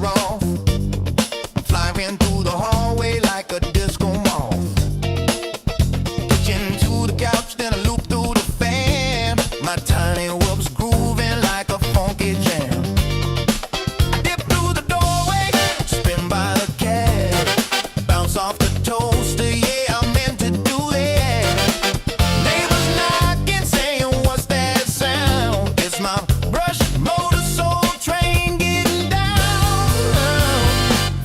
her off. Flying through the hallway like a disco moth. Pitching to the couch, then I loop through the fan. My tiny whoop's grooving like a funky jam. I dip through the doorway, spin by the cab, bounce off the toaster, yeah, I meant to do that. Neighbors knocking, saying, what's that sound? It's my brush motor soul train getting down.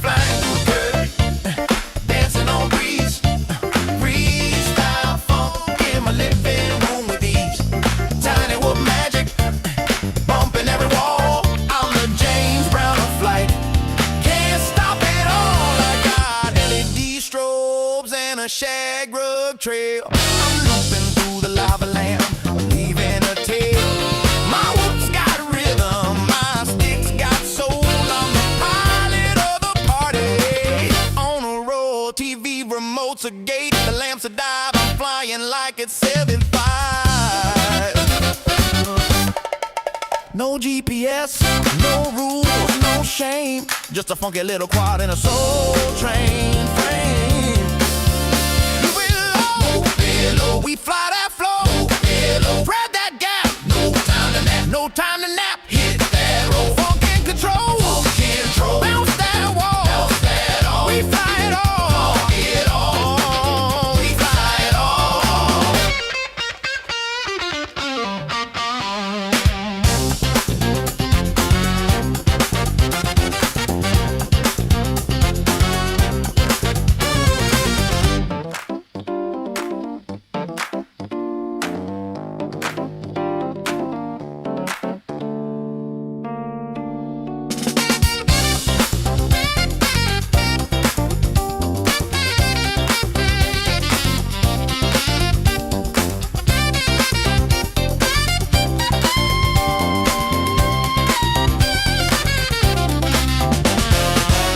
Flying through the curtain, dancing on breeze, freestyle funk in my living room with ease. Tiny whoop magic, bumping every wall. I'm the James Brown of flight, can't stop it all. I got LED strobes and a shag rug trail. I'm looping through the lava lamp, leaving a tail. My whoop's got rhythm, my sticks got soul. I'm the pilot of the party. On a roll, TV remotes a gate, the lamps a dive. I'm flying like it's 75. No GPS, no rules, no shame. Just a funky little quad in a soul train frame. Move it low, we fly that flow. Spread that gap, no time to nap. No time to nap. Hit that roll, funk and control. Bounce that wall, we fly it all. We fly it all.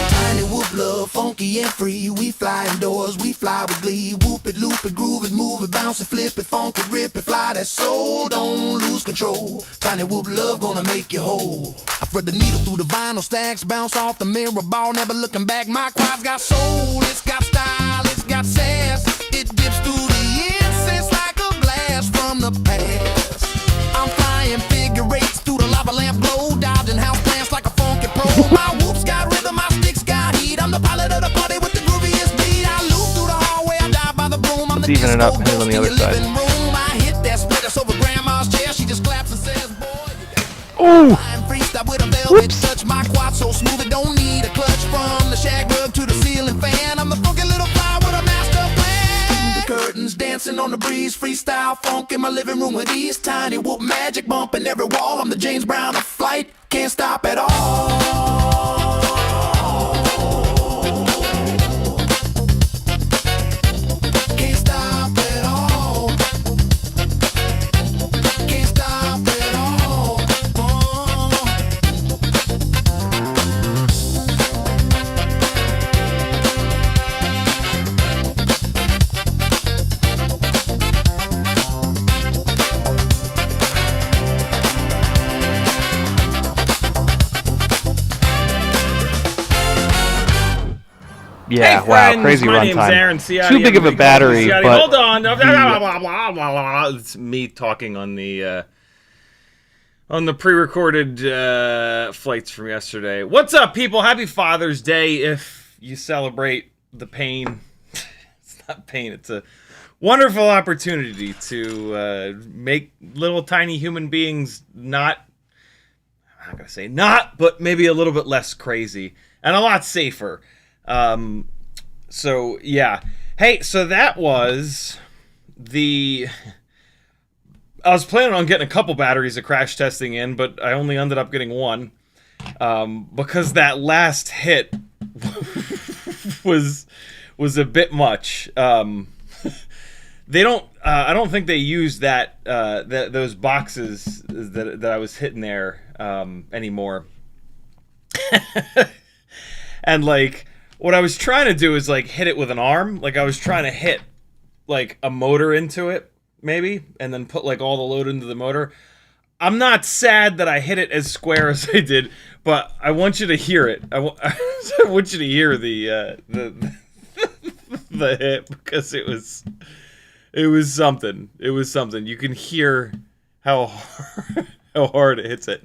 Tiny whoop love, funky and free. We fly indoors, we fly with glee. Whoop it, loop it, groove it, move it, bounce it, flip it, funk it, rip it, fly that soul, don't lose control. Tiny whoop love gonna make you whole. I thread the needle through the vinyl stacks, bounce off the mirror ball, never looking back. My quad's got soul, it's got style, it's got sass. It dips through the incense like a blast from the past. I'm flying figure eights through the lava lamp glow, dodging house plants like a funky pro. My whoop's got rhythm, my sticks got heat. I'm the pilot of the party with the grooviest beat. I loop through the hallway, I dive by the broom. I'm the It's even it up, disco hit on the ghost other in side. your living room. I hit that splitter over grandma's chair. She just claps and says, boy, you got Oh, flying freestyle with a velvet touch. My quad so smooth it don't need a clutch. From the shag rug to the ceiling fan, I'm the funky little fly with a master plan. The curtains dancing on the breeze, freestyle funk in my living room with ease. Tiny whoop magic bumping every wall. I'm the James Brown of flight, can't stop at all. Can't stop at all. Can't stop at all. yeah, Hey, wow, friends, crazy my name's runtime. Aaron Ciotti. Too big of a battery, Ciotti. but Hold on. the- It's me talking on the pre-recorded flights from yesterday. What's up, people? Happy Father's Day if you celebrate the pain. It's not pain. It's a wonderful opportunity to make little tiny human beings not, I'm not going to say not, but maybe a little bit less crazy and a lot safer. So yeah. Hey, so that was I was planning on getting a couple batteries of crash testing in, but I only ended up getting one. Because that last hit was a bit much. They don't I don't think they use those boxes that I was hitting there anymore. And like what I was trying to do is like hit it with an arm. Like I was trying to hit like a motor into it, maybe, and then put like all the load into the motor. I'm not sad that I hit it as square as I did, but I want you to hear it. I want you to hear the the hit, because it was something. It was something. You can hear how hard it hits it.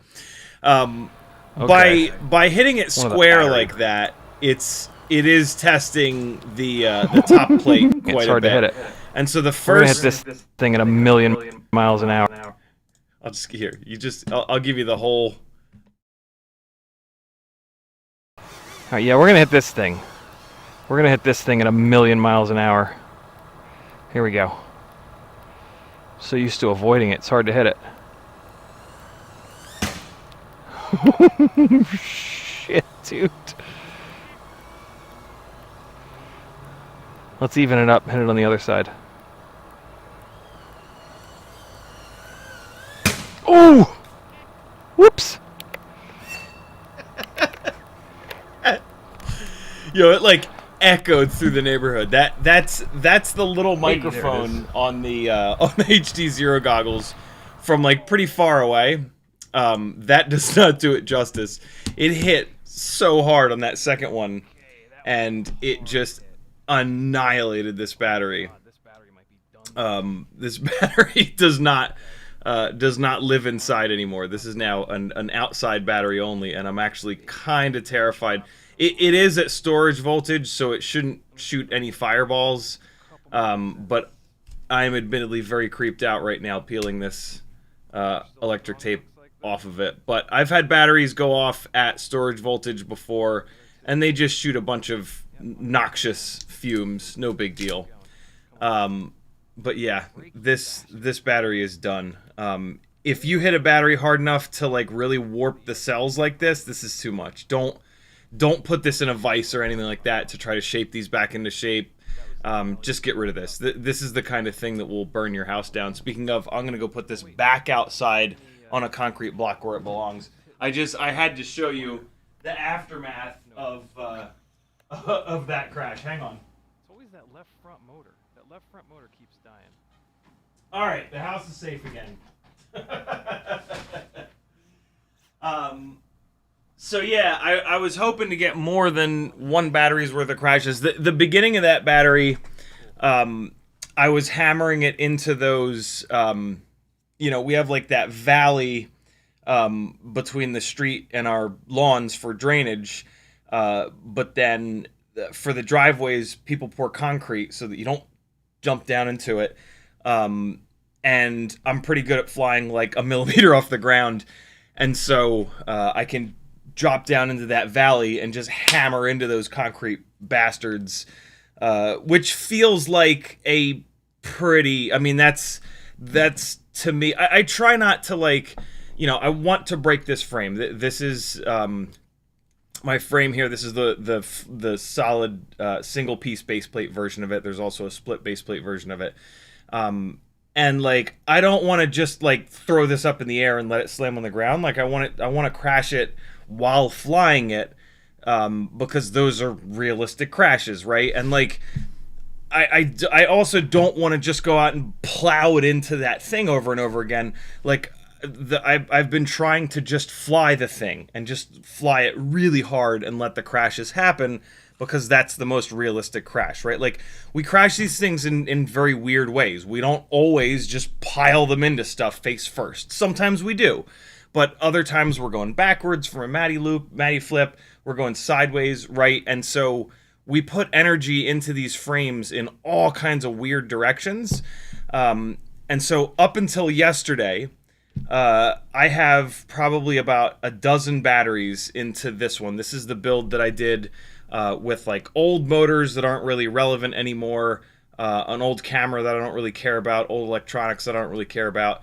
Okay. By hitting it One of the square battery. like that, it is testing the top plate quite It's hard a to bit. hit it. And so the We're gonna first, hit this thing at 1,000,000 miles an hour. I'll just here. I'll give you the whole. All right, yeah, we're gonna hit this thing. We're gonna hit this thing at 1,000,000 miles an hour. Here we go. So used to avoiding it, it's hard to hit it. Shit, dude. Let's even it up, hit it on the other side. Oh! Whoops! Yo, it like echoed through the neighborhood. That's the little microphone on the HD Zero goggles from like pretty far away. That does not do it justice. It hit so hard on that second one, and it just annihilated this battery. This battery does not live inside anymore. This is now an outside battery only, and I'm actually kind of terrified. It is at storage voltage, so it shouldn't shoot any fireballs, but I'm admittedly very creeped out right now peeling this electric tape off of it. But I've had batteries go off at storage voltage before, and they just shoot a bunch of noxious fumes. No big deal. But yeah, this battery is done. If you hit a battery hard enough to like really warp the cells like this is too much. Don't put this in a vise or anything like that to try to shape these back into shape. Just get rid of this. This is the kind of thing that will burn your house down. Speaking of, I'm gonna go put this back outside on a concrete block where it belongs. I had to show you the aftermath of that crash. Hang on. It's always that left front motor. That left front motor keeps dying. All right, the house is safe again. So yeah, I was hoping to get more than one battery's worth of crashes. The beginning of that battery, I was hammering it into those, we have like that valley between the street and our lawns for drainage, but then for the driveways, people pour concrete so that you don't jump down into it. And I'm pretty good at flying like a millimeter off the ground, and so I can drop down into that valley and just hammer into those concrete bastards, which feels like a pretty, I mean, that's to me, I try not to like, I want to break this frame. This is my frame here. This is the solid single piece baseplate version of it. There's also a split baseplate version of it. And like, I don't want to just like throw this up in the air and let it slam on the ground. Like I want to crash it while flying it, because those are realistic crashes, right? And like, I also don't want to just go out and plow it into that thing over and over again. Like, I've been trying to just fly the thing and just fly it really hard and let the crashes happen, because that's the most realistic crash, right? Like, we crash these things in very weird ways. We don't always just pile them into stuff face first. Sometimes we do. But other times we're going backwards from a Matty loop, Matty flip. We're going sideways, right? And so we put energy into these frames in all kinds of weird directions. And so up until yesterday, I have probably about a dozen batteries into this one. This is the build that I did with like old motors that aren't really relevant anymore, an old camera that I don't really care about, old electronics that I don't really care about.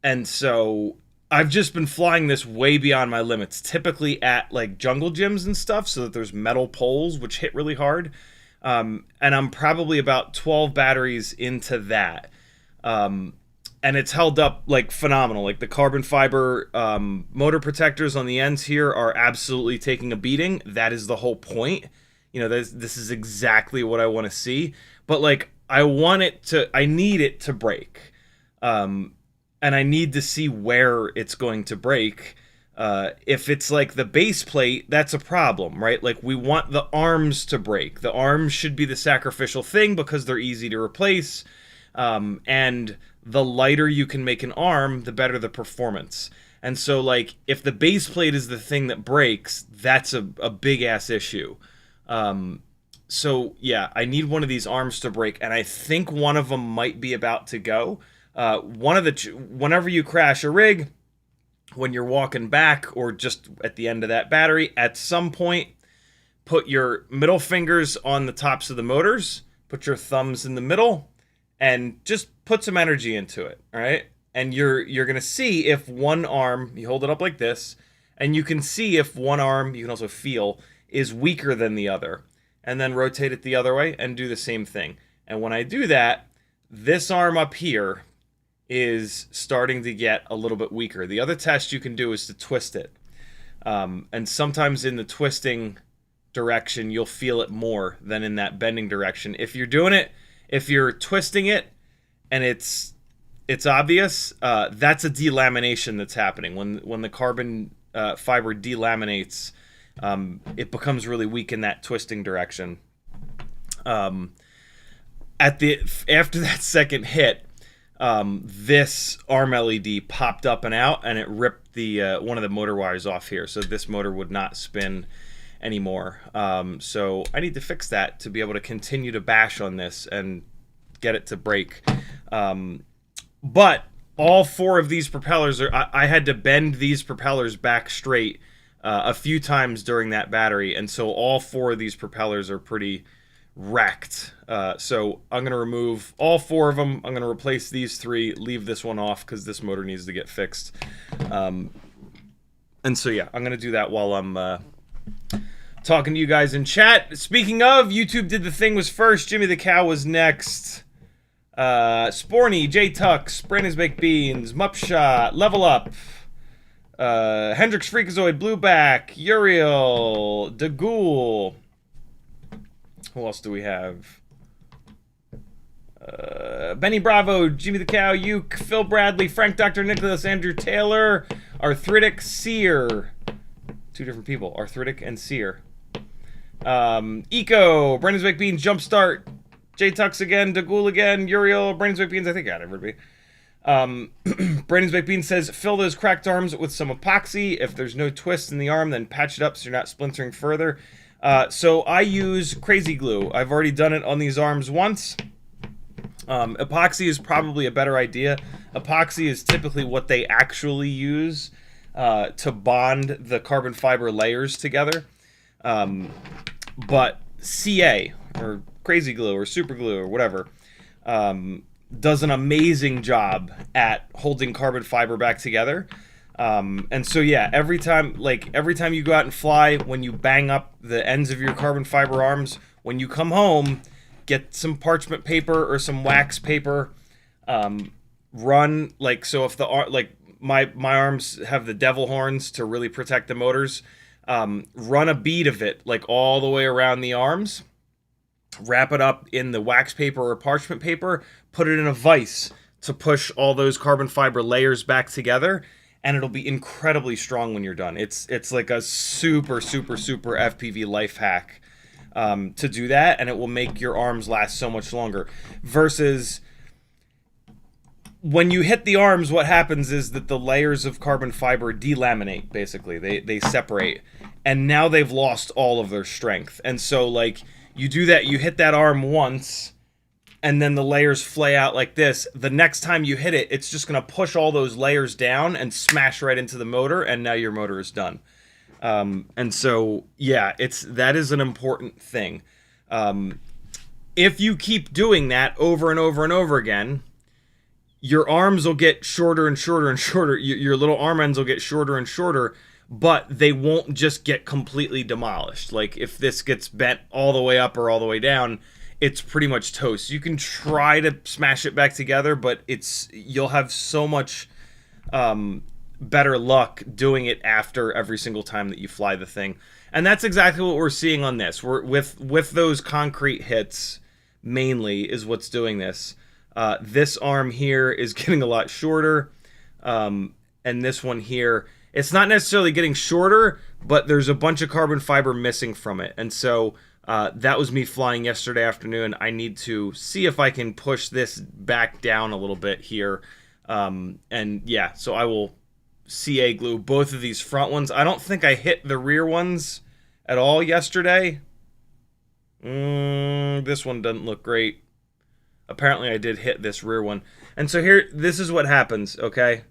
And so I've just been flying this way beyond my limits, typically at like jungle gyms and stuff, so that there's metal poles which hit really hard. And I'm probably about 12 batteries into that. And it's held up like phenomenal. Like the carbon fiber motor protectors on the ends here are absolutely taking a beating. That is the whole point. This is exactly what I want to see. But like, I need it to break. and I need to see where it's going to break. If it's like the base plate, that's a problem, right? Like we want the arms to break. The arms should be the sacrificial thing because they're easy to replace. And the lighter you can make an arm, the better the performance. And so like if the base plate is the thing that breaks, that's a big ass issue. So yeah, I need one of these arms to break, and I think one of them might be about to go. Whenever you crash a rig, when you're walking back or just at the end of that battery, at some point, put your middle fingers on the tops of the motors, put your thumbs in the middle, and just put some energy into it, all right? And you're going to see if one arm, you hold it up like this, and you can see if one arm, you can also feel, is weaker than the other. And then rotate it the other way and do the same thing. And when I do that, this arm up here is starting to get a little bit weaker. The other test you can do is to twist it. And sometimes in the twisting direction, you'll feel it more than in that bending direction. If you're doing it, if you're twisting it and it's obvious, that's a delamination that's happening. When the carbon fiber delaminates, it becomes really weak in that twisting direction. After that second hit, this arm LED popped up and out, and it ripped the one of the motor wires off here, so this motor would not spin anymore. So I need to fix that to be able to continue to bash on this and get it to break. But all four of these propellers I had to bend these propellers back straight a few times during that battery, and so all four of these propellers are pretty wrecked. So I'm going to remove all four of them. I'm going to replace these three, leave this one off because this motor needs to get fixed. And so yeah, I'm going to do that while I'm talking to you guys in chat. Speaking of, YouTube did the thing was first, Jimmy the Cow was next. Sporny, J-Tux, Brandon's Baked Beans, Mupshot, Level Up, Hendrix Freakazoid, Blueback, Uriel, Dagul. Who else do we have? Benny Bravo, Jimmy the Cow, Uke, Phil Bradley, Frank Dr. Nicholas, Andrew Taylor, Arthritic Seer. Two different people, Arthritic and Seer. Eco, Brandon's Baked Beans, Jumpstart, J-Tux again, Dagul again, Uriel, Brandon's Baked Beans, I think I got everybody. Brandon's Baked Beans says, fill those cracked arms with some epoxy. If there's no twist in the arm, then patch it up so you're not splintering further. So I use crazy glue. I've already done it on these arms once. Epoxy is probably a better idea. Epoxy is typically what they actually use to bond the carbon fiber layers together. But CA, or crazy glue, or super glue, or whatever, does an amazing job at holding carbon fiber back together. And so yeah, every time you go out and fly, when you bang up the ends of your carbon fiber arms, when you come home, get some parchment paper or some wax paper, run, so if my arms have the devil horns to really protect the motors, run a bead of it all the way around the arms, wrap it up in the wax paper or parchment paper, put it in a vise to push all those carbon fiber layers back together, and it'll be incredibly strong when you're done. It's like a super, super, super FPV life hack to do that, and it will make your arms last so much longer. Versus when you hit the arms, what happens is that the layers of carbon fiber delaminate, basically. They separate, and now they've lost all of their strength. And so, you do that, you hit that arm once, and then the layers flay out like this. The next time you hit it, it's just going to push all those layers down and smash right into the motor, and now your motor is done. And so, yeah, that is an important thing. If you keep doing that over and over and over again, your arms will get shorter and shorter and shorter. Your little arm ends will get shorter and shorter, but they won't just get completely demolished. If this gets bent all the way up or all the way down, it's pretty much toast. You can try to smash it back together, but you'll have so much better luck doing it after every single time that you fly the thing. And that's exactly what we're seeing on this. We're with those concrete hits mainly is what's doing this. This arm here is getting a lot shorter. And this one here, it's not necessarily getting shorter, but there's a bunch of carbon fiber missing from it. And so that was me flying yesterday afternoon. I need to see if I can push this back down a little bit here. And yeah, so I will CA glue both of these front ones. I don't think I hit the rear ones at all yesterday. This one doesn't look great. Apparently I did hit this rear one. And so here, this is what happens, okay?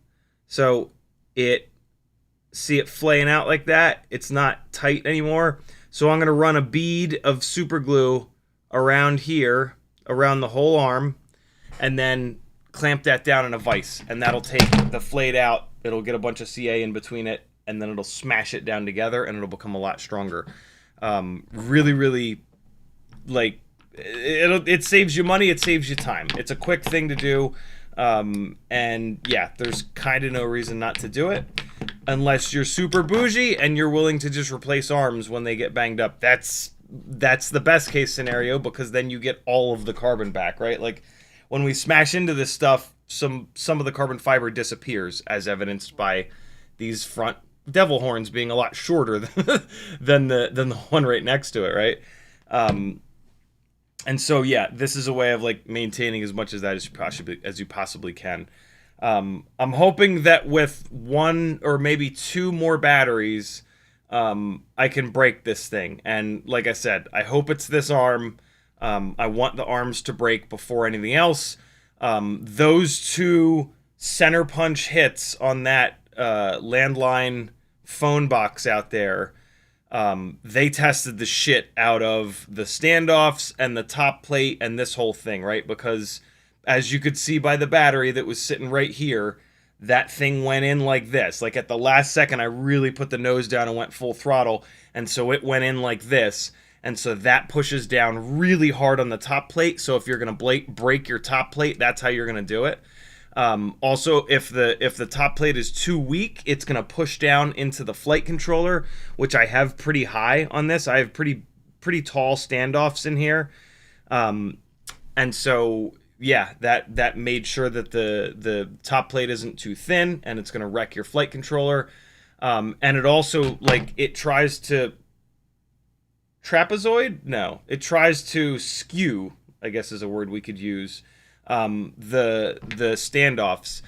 So see it flaying out like that? It's not tight anymore. So I'm going to run a bead of super glue around here, around the whole arm, and then clamp that down in a vise. And that'll take the flayed out, it'll get a bunch of CA in between it, and then it'll smash it down together, and it'll become a lot stronger. Really, really, like, it saves you money, it saves you time. It's a quick thing to do. And yeah, there's kind of no reason not to do it unless you're super bougie and you're willing to just replace arms when they get banged up. That's the best case scenario, because then you get all of the carbon back, right? Like when we smash into this stuff, some of the carbon fiber disappears, as evidenced by these front devil horns being a lot shorter than the one right next to it, right? And so, yeah, this is a way of like maintaining as much of that as you possibly can. I'm hoping that with one or maybe two more batteries, I can break this thing. And like I said, I hope it's this arm. I want the arms to break before anything else. Those two center punch hits on that landline phone box out there, they tested the shit out of the standoffs and the top plate and this whole thing, right? Because as you could see by the battery that was sitting right here, that thing went in like this. Like at the last second, I really put the nose down and went full throttle. And so it went in like this. And so that pushes down really hard on the top plate. So if you're going to break your top plate, that's how you're going to do it. Also, if the top plate is too weak, it's going to push down into the flight controller, which I have pretty high on this. I have pretty tall standoffs in here. And so, yeah, that made sure that the top plate isn't too thin, and it's going to wreck your flight controller. And it also, like, it tries to trapezoid? No, it tries to skew, I guess is a word we could use. The standoffs.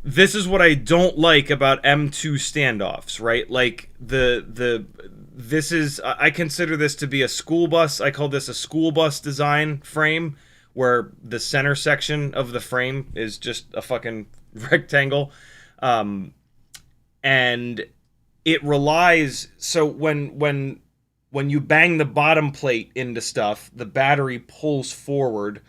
This is what I don't like about M2 standoffs, right? Like this is, I consider this to be a school bus. I call this a school bus design frame, where the center section of the frame is just a fucking rectangle. And it relies, so when you bang the bottom plate into stuff, the battery pulls forward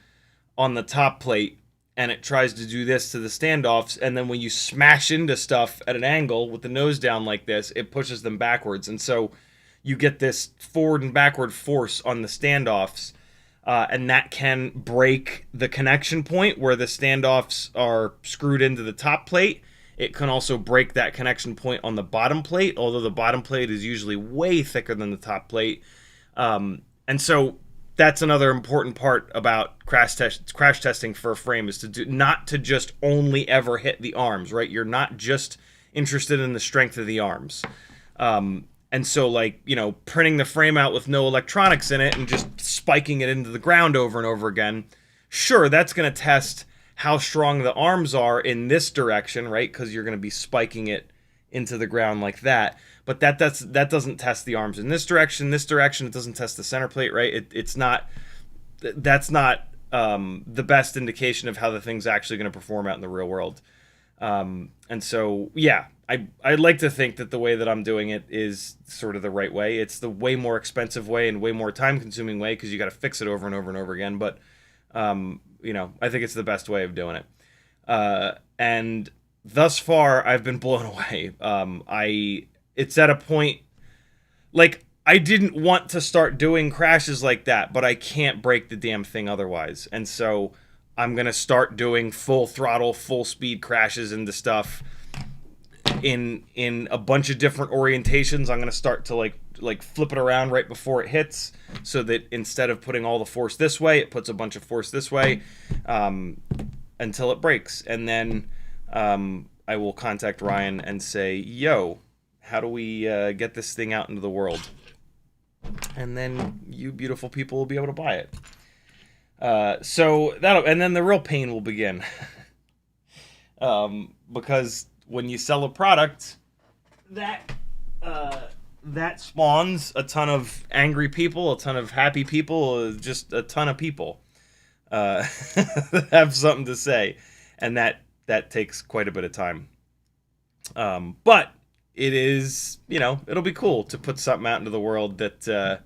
on the top plate, and it tries to do this to the standoffs, and then when you smash into stuff at an angle with the nose down like this, it pushes them backwards, and so you get this forward and backward force on the standoffs, and that can break the connection point where the standoffs are screwed into the top plate. It can also break that connection point on the bottom plate, although the bottom plate is usually way thicker than the top plate. And so that's another important part about crash testing for a frame, is to not to just only ever hit the arms, right? You're not just interested in the strength of the arms. And so, like, you know, printing the frame out with no electronics in it and just spiking it into the ground over and over again, sure, that's going to test how strong the arms are in this direction, right? Because you're going to be spiking it into the ground like that. But that doesn't test the arms in this direction. This direction, it doesn't test the center plate, right? That's not the best indication of how the thing's actually going to perform out in the real world. And so, yeah, I'd like to think that the way that I'm doing it is sort of the right way. It's the way more expensive way and way more time-consuming way, because you got to fix it over and over and over again. But you know, I think it's the best way of doing it. And thus far, I've been blown away. It's at a point, like, I didn't want to start doing crashes like that, but I can't break the damn thing otherwise. And so I'm going to start doing full throttle, full speed crashes into stuff in a bunch of different orientations. I'm going to start to like flip it around right before it hits, so that instead of putting all the force this way, it puts a bunch of force this way, until it breaks. And then I will contact Ryan and say, yo, how do we get this thing out into the world? And then you beautiful people will be able to buy it. And then the real pain will begin. Because when you sell a product, that spawns a ton of angry people, a ton of happy people, just a ton of people that have something to say, and that takes quite a bit of time. But it is, it'll be cool to put something out into the world that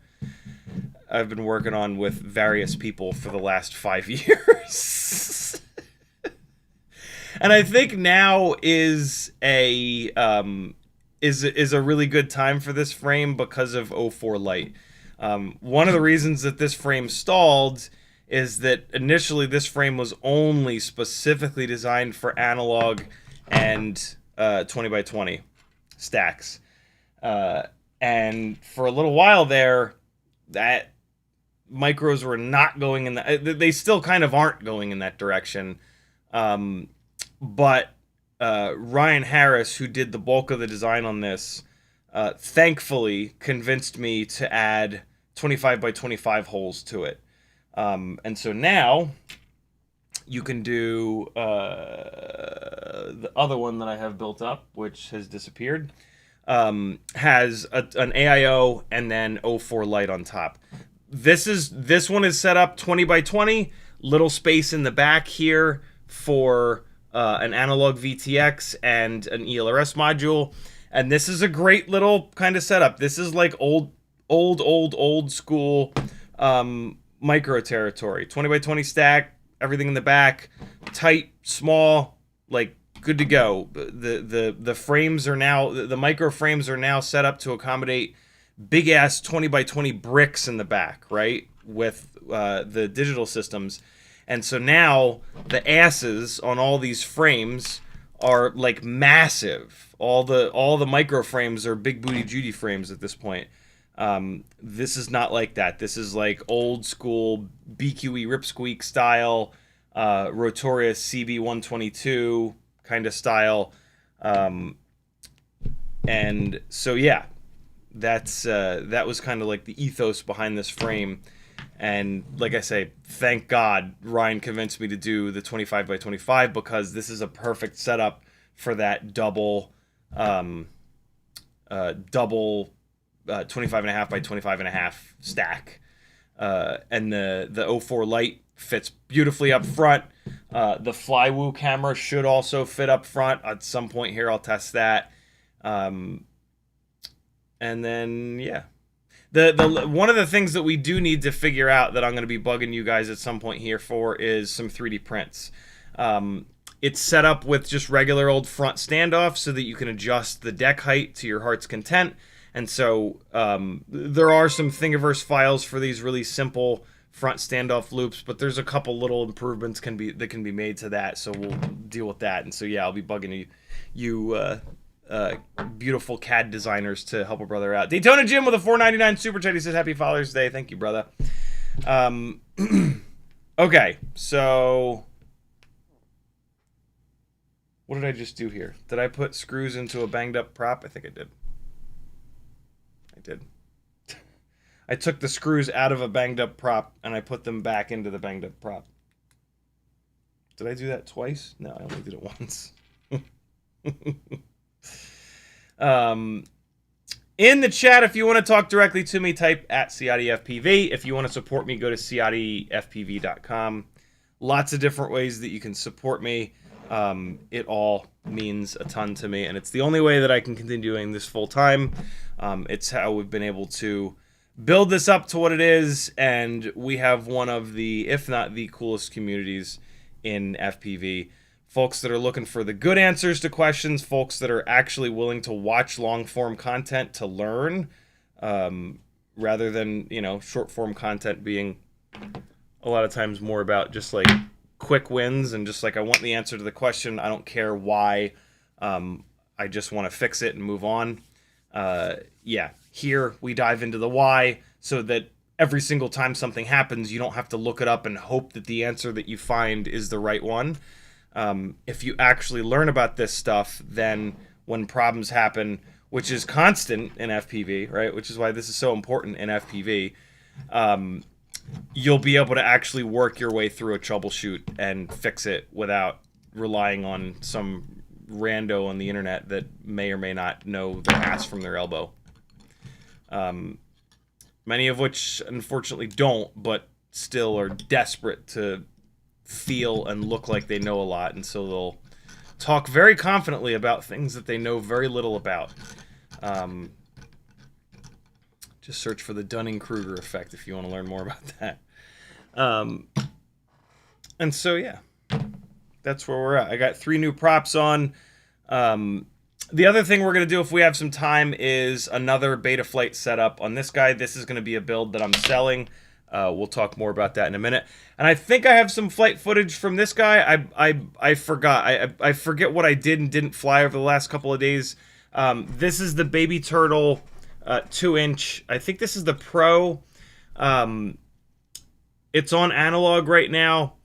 I've been working on with various people for the last 5 years. And I think now is a really good time for this frame because of 04 Lite. One of the reasons that this frame stalled is that initially this frame was only specifically designed for analog and 20x20 stacks. And for a little while there, that micros were not going in that. They still kind of aren't going in that direction. But Ryan Harris, who did the bulk of the design on this, thankfully convinced me to add 25x25 holes to it. And so now you can do the other one that I have built up, which has disappeared, has an AIO and then 04 Lite on top. This one is set up 20x20, little space in the back here for an analog VTX and an ELRS module, and this is a great little kind of setup. This is like old school micro territory. 20x20 stack, everything in the back, tight, small, like good to go. The frames are now, the micro frames are now set up to accommodate big ass 20x20 bricks in the back, right? With the digital systems. And so now the asses on all these frames are like massive. All the micro frames are big booty Judy frames at this point. This is not like that. This is like old school BQE Ripsqueak style, Rotorius CB122 kind of style. And so yeah, that was kind of like the ethos behind this frame. And like I say, thank God Ryan convinced me to do the 25x25 because this is a perfect setup for that double 25.5 by 25.5 stack. And the 04 Lite fits beautifully up front. The Flywoo camera should also fit up front. At some point here, I'll test that. And then, yeah. The one of the things that we do need to figure out that I'm going to be bugging you guys at some point here for is some 3D prints. It's set up with just regular old front standoff so that you can adjust the deck height to your heart's content. And so there are some Thingiverse files for these really simple front standoff loops, but there's a couple little improvements that can be made to that, so we'll deal with that. And so yeah, I'll be bugging you beautiful CAD designers to help a brother out. Daytona Jim with a $4.99 super chat. He says Happy Father's Day. Thank you, brother. Okay, so what did I just do here? Did I put screws into a banged up prop? I think I did. I took the screws out of a banged up prop and I put them back into the banged up prop. Did I do that twice? No, I only did it once. In the chat, if you want to talk directly to me, type at CiottiFPV. If you want to support me, go to CiottiFPV.com. Lots of different ways that you can support me. It all means a ton to me, and it's the only way that I can continue doing this full time. It's how we've been able to build this up to what it is, and we have one of the, if not the coolest communities in FPV. Folks that are looking for the good answers to questions, folks that are actually willing to watch long-form content to learn, rather than, short-form content being a lot of times more about just like quick wins and just like, I want the answer to the question. I don't care why. I just want to fix it and move on. Yeah, here we dive into the why so that every single time something happens, you don't have to look it up and hope that the answer that you find is the right one. If you actually learn about this stuff, then when problems happen, which is constant in FPV, right? Which is why this is so important in FPV. You'll be able to actually work your way through a troubleshoot and fix it without relying on some rando on the internet that may or may not know their ass from their elbow. Many of which, unfortunately, don't, but still are desperate to feel and look like they know a lot, and so they'll talk very confidently about things that they know very little about. Just search for the Dunning-Kruger effect if you want to learn more about that. And so, yeah, that's where we're at. I got 3 new props on. The other thing we're going to do if we have some time is another Betaflight setup on this guy. This is going to be a build that I'm selling. We'll talk more about that in a minute. And I think I have some flight footage from this guy. I forgot. I forget what I did and didn't fly over the last couple of days. This is the Baby Turtle 2-inch. I think this is the Pro. It's on analog right now.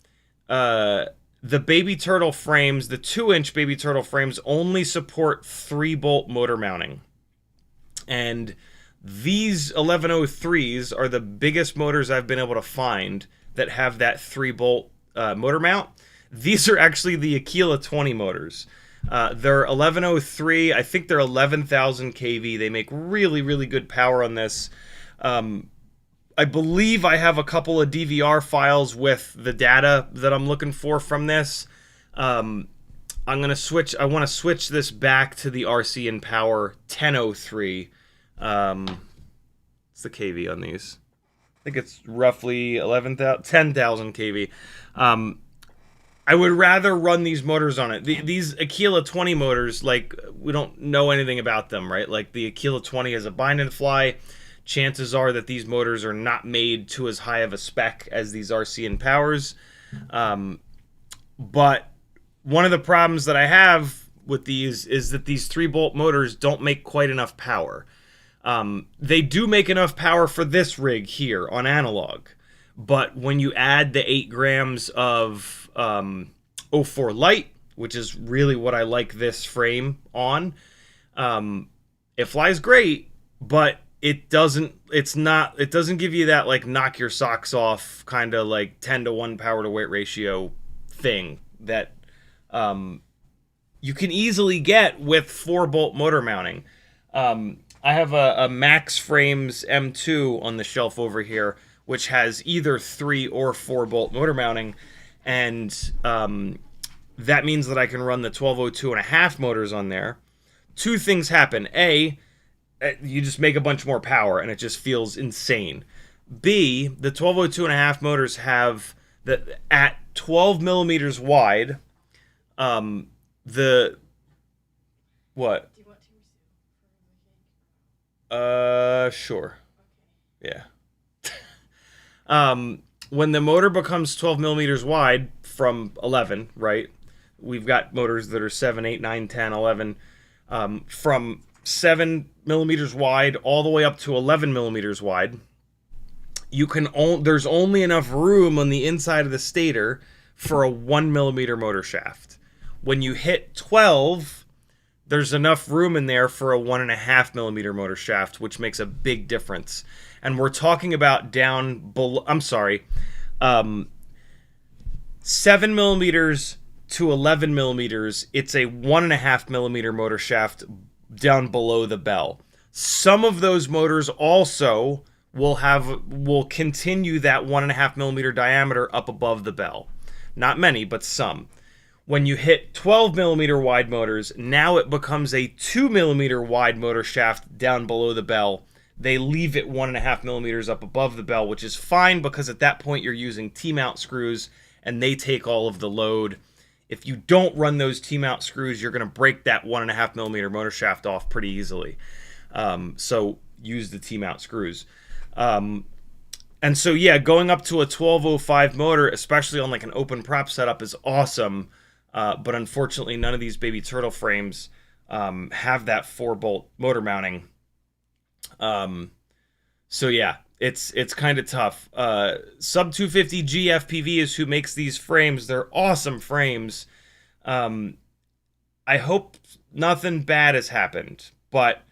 The Baby Turtle frames, the 2-inch Baby Turtle frames, only support 3-bolt motor mounting. And these 1103s are the biggest motors I've been able to find that have that 3-bolt motor mount. These are actually the Aquila 20 motors. They're 1103. I think they're 11,000 kV. They make really, really good power on this. I believe I have a couple of DVR files with the data that I'm looking for from this. I'm gonna switch. I want to switch this back to the RC and Power 1003. What's the kV on these? I think it's roughly 10,000 kV. I would rather run these motors on it. These Aquila 20 motors, like, we don't know anything about them, right? Like, the Aquila 20 is a bind and fly. Chances are that these motors are not made to as high of a spec as these RC and Powers. But one of the problems that I have with these is that these 3-bolt motors don't make quite enough power. They do make enough power for this rig here on analog. But when you add the 8 grams of 04 light, which is really what I like this frame on, it flies great, but it doesn't give you that, like, knock your socks off kind of like 10-to-1 power to weight ratio thing that you can easily get with 4-bolt motor mounting. I have a Max Frames M2 on the shelf over here, which has either 3 or 4-bolt motor mounting, and that means that I can run the 1202.5 motors on there. 2 things happen. A, you just make a bunch more power, and it just feels insane. B, the 1202.5 motors have, at 12 millimeters wide, the... What? Do you want to Sure. Okay. Yeah. When the motor becomes 12 millimeters wide from 11, right? We've got motors that are 7, 8, 9, 10, 11. From 7 millimeters wide all the way up to 11 millimeters wide, there's only enough room on the inside of the stator for a 1 millimeter motor shaft. When you hit 12, there's enough room in there for a 1.5 millimeter motor shaft, which makes a big difference. And we're talking about down below, 7 millimeters to 11 millimeters, it's a 1.5 millimeter motor shaft down below the bell. Some of those motors also will continue that 1.5 millimeter diameter up above the bell. Not many, but some. When you hit 12 millimeter wide motors, now it becomes a 2 millimeter wide motor shaft down below the bell. They leave it 1.5 millimeters up above the bell, which is fine because at that point you're using T-mount screws and they take all of the load. If you don't run those T-mount screws, you're going to break that 1.5 millimeter motor shaft off pretty easily. So use the T-mount screws. And so, yeah, going up to a 1205 motor, especially on like an open prop setup, is awesome. But unfortunately, none of these Baby Turtle frames have that 4-bolt motor mounting. So yeah, it's kind of tough. Sub 250 GFPV is who makes these frames. They're awesome frames. I hope nothing bad has happened, but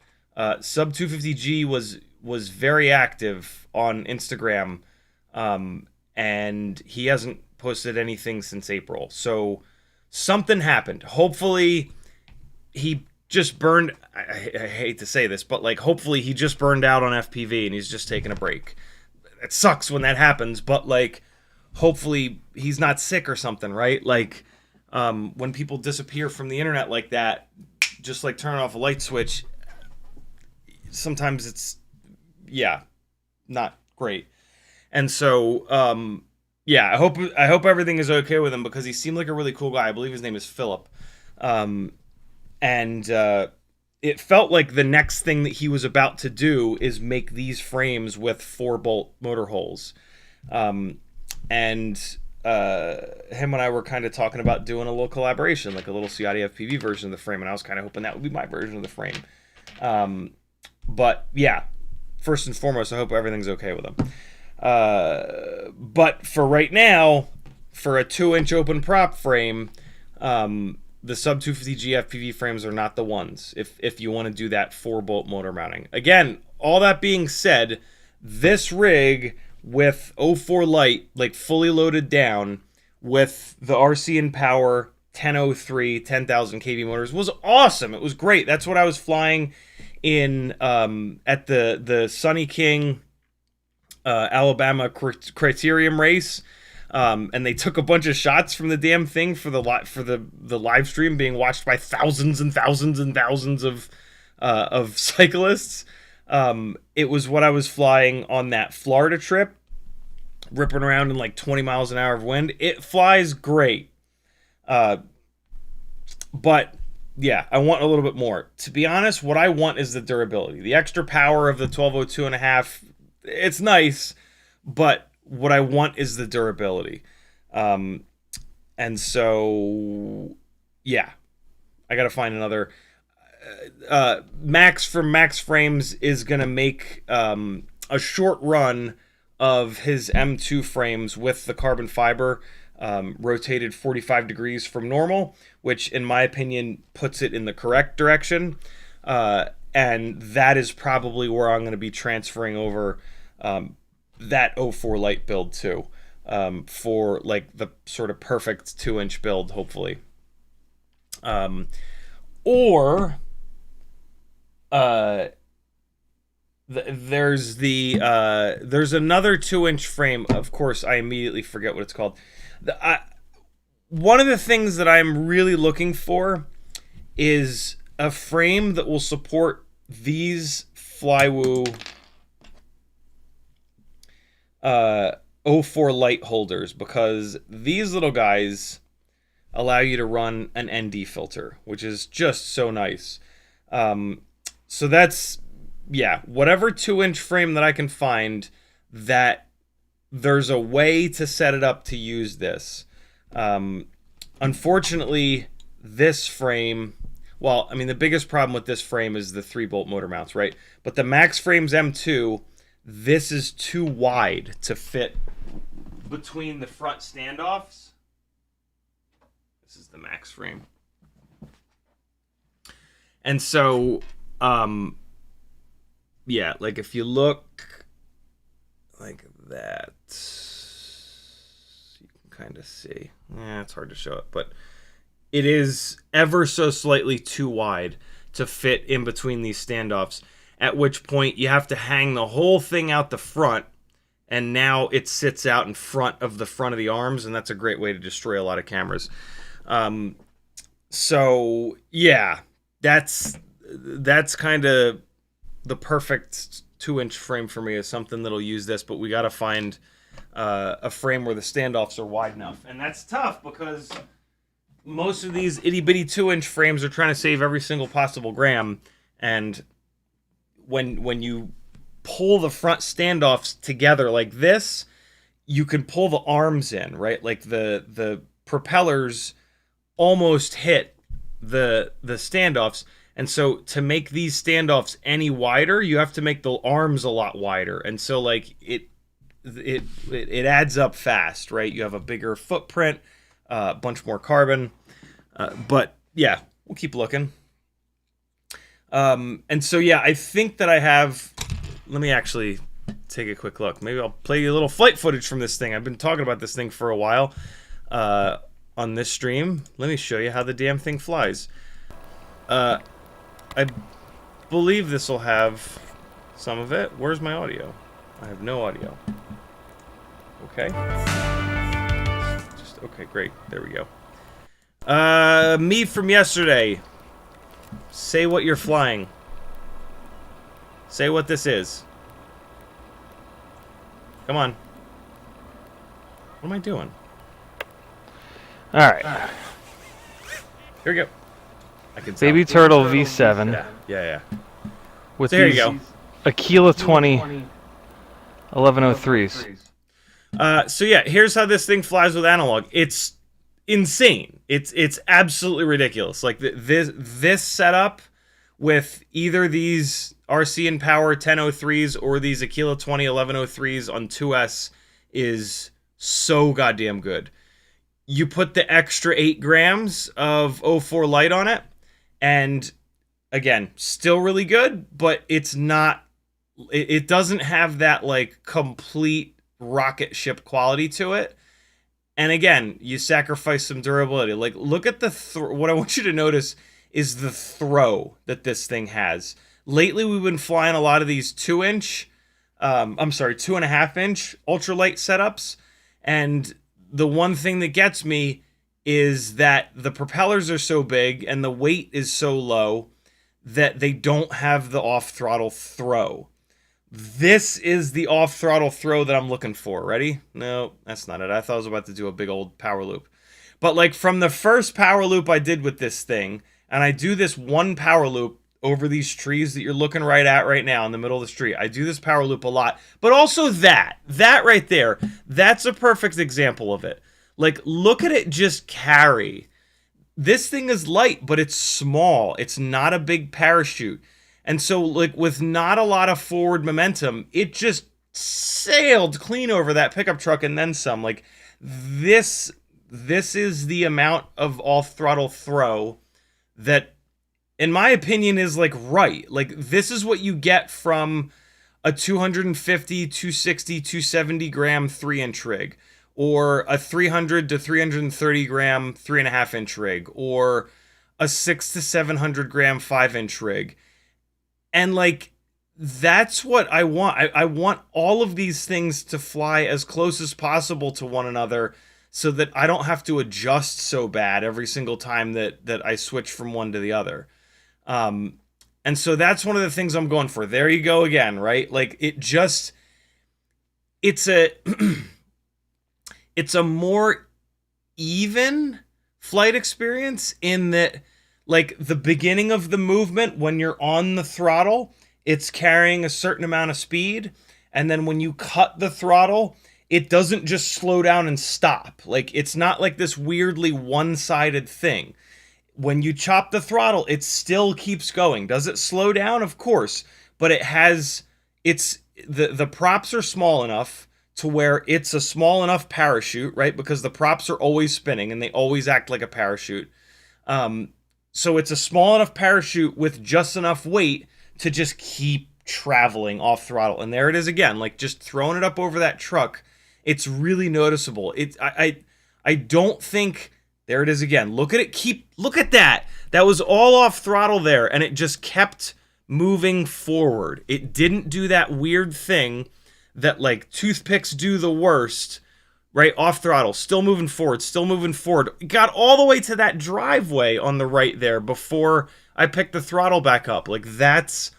Sub 250G was very active on Instagram, and he hasn't posted anything since April. So something happened. Hopefully, he just burned. I hate to say this, but like, hopefully, he just burned out on FPV and he's just taking a break. It sucks when that happens, but like, hopefully, he's not sick or something, right? Like, when people disappear from the internet like that, just like turn off a light switch, sometimes it's, yeah, not great. And so, yeah, I hope everything is okay with him, because he seemed like a really cool guy. I believe his name is Philip. And it felt like the next thing that he was about to do is make these frames with 4-bolt motor holes. And him and I were kind of talking about doing a little collaboration, like a little CiottiFPV version of the frame, and I was kind of hoping that would be my version of the frame. But yeah, first and foremost, I hope everything's okay with him. But for right now, for a 2-inch open prop frame, the Sub 250G FPV frames are not the ones if you want to do that 4-bolt motor mounting. Again, all that being said, this rig with 04 light, like fully loaded down with the RC and Power 1003 10,000 kV motors, was awesome. It was great. That's what I was flying in at the Sunny King Alabama Criterium race. And they took a bunch of shots from the damn thing for the live stream being watched by thousands and thousands and thousands of cyclists. It was what I was flying on that Florida trip, ripping around in like 20 miles an hour of wind. It flies great. But yeah, I want a little bit more. To be honest, what I want is the durability. The extra power of the 1202.5, it's nice, but what I want is the durability. And so, yeah, I got to find another. Max from Max Frames is going to make a short run of his M2 frames with the carbon fiber rotated 45 degrees from normal, which in my opinion puts it in the correct direction. And that is probably where I'm going to be transferring over that 04 light build too, for like the sort of perfect 2-inch build, hopefully. Or there's another 2-inch frame. Of course, I immediately forget what it's called. One of the things that I'm really looking for is a frame that will support these Flywoo 04 light holders, because these little guys allow you to run an ND filter, which is just so nice. So that's, yeah, whatever 2-inch frame that I can find that there's a way to set it up to use this. Unfortunately, this frame, well, I mean, the biggest problem with this frame is the 3-bolt motor mounts, right? But the Max Frames M2, this is too wide to fit between the front standoffs. This is the Max frame. And so, yeah, like if you look like that, you can kind of see. Yeah, it's hard to show it, but it is ever so slightly too wide to fit in between these standoffs, at which point you have to hang the whole thing out the front, and now it sits out in front of the arms, and that's a great way to destroy a lot of cameras. So, yeah, that's kind of the perfect 2-inch frame for me, is something that'll use this, but we got to find a frame where the standoffs are wide enough. And that's tough, because most of these itty-bitty 2-inch frames are trying to save every single possible gram, and when you pull the front standoffs together like this, you can pull the arms in, right? Like the propellers almost hit the standoffs. And so to make these standoffs any wider, you have to make the arms a lot wider. And so like it adds up fast, right? You have a bigger footprint, a bunch more carbon. But yeah, we'll keep looking. And so yeah, I think that I have. Let me actually take a quick look. Maybe I'll play you a little flight footage from this thing. I've been talking about this thing for a while on this stream. Let me show you how the damn thing flies. I believe this will have some of it. Where's my audio? I have no audio. Okay. Okay, great. There we go. Me from yesterday. Say what you're flying. Say what this is. Come on. What am I doing? Alright. Here we go. I can Baby tell. Turtle V7 Yeah. with So here you these go. Aquila 20 1103s. So yeah, here's how this thing flies with analog. It's insane. It's absolutely ridiculous. Like this setup with either these RC and Power 1003s or these Aquila 20 1103s on 2S is so goddamn good. You put the extra 8 grams of 04 light on it, and again, still really good, but it's not. It doesn't have that like complete rocket ship quality to it. And again, you sacrifice some durability. Like, look at the what I want you to notice is the throw that this thing has. Lately, we've been flying a lot of these 2-inch, 2.5-inch ultralight setups, and the one thing that gets me is that the propellers are so big and the weight is so low that they don't have the off-throttle throw. This is the off-throttle throw that I'm looking for. Ready? No, that's not it. I thought I was about to do a big old power loop. But like from the first power loop I did with this thing, and I do this one power loop over these trees that you're looking right at right now in the middle of the street. I do this power loop a lot. But also that right there, that's a perfect example of it. Like, look at it just carry. This thing is light, but it's small. It's not a big parachute. And so, like, with not a lot of forward momentum, it just sailed clean over that pickup truck and then some. Like, this is the amount of off-throttle throw that, in my opinion, is, like, right. Like, this is what you get from a 250, 260, 270 gram 3-inch rig, or a 300 to 330 gram 3.5-inch rig, or a 600 to 700 gram 5-inch rig. And like, that's what I want. I want all of these things to fly as close as possible to one another so that I don't have to adjust so bad every single time that I switch from one to the other. And so that's one of the things I'm going for. There you go again, right? Like, it's a it's a more even flight experience in that, like, the beginning of the movement, when you're on the throttle, it's carrying a certain amount of speed. And then when you cut the throttle, it doesn't just slow down and stop. Like, it's not like this weirdly one-sided thing. When you chop the throttle, it still keeps going. Does it slow down? Of course. But it has, the props are small enough to where it's a small enough parachute, right? Because the props are always spinning and they always act like a parachute. So it's a small enough parachute with just enough weight to just keep traveling off throttle. And there it is again, like just throwing it up over that truck. It's really noticeable. I don't think, there it is again. Look at it. Look at that. That was all off throttle there. And it just kept moving forward. It didn't do that weird thing that like toothpicks do the worst, right? Off throttle, still moving forward. It got all the way to that driveway on the right there before I picked the throttle back up. Like, that's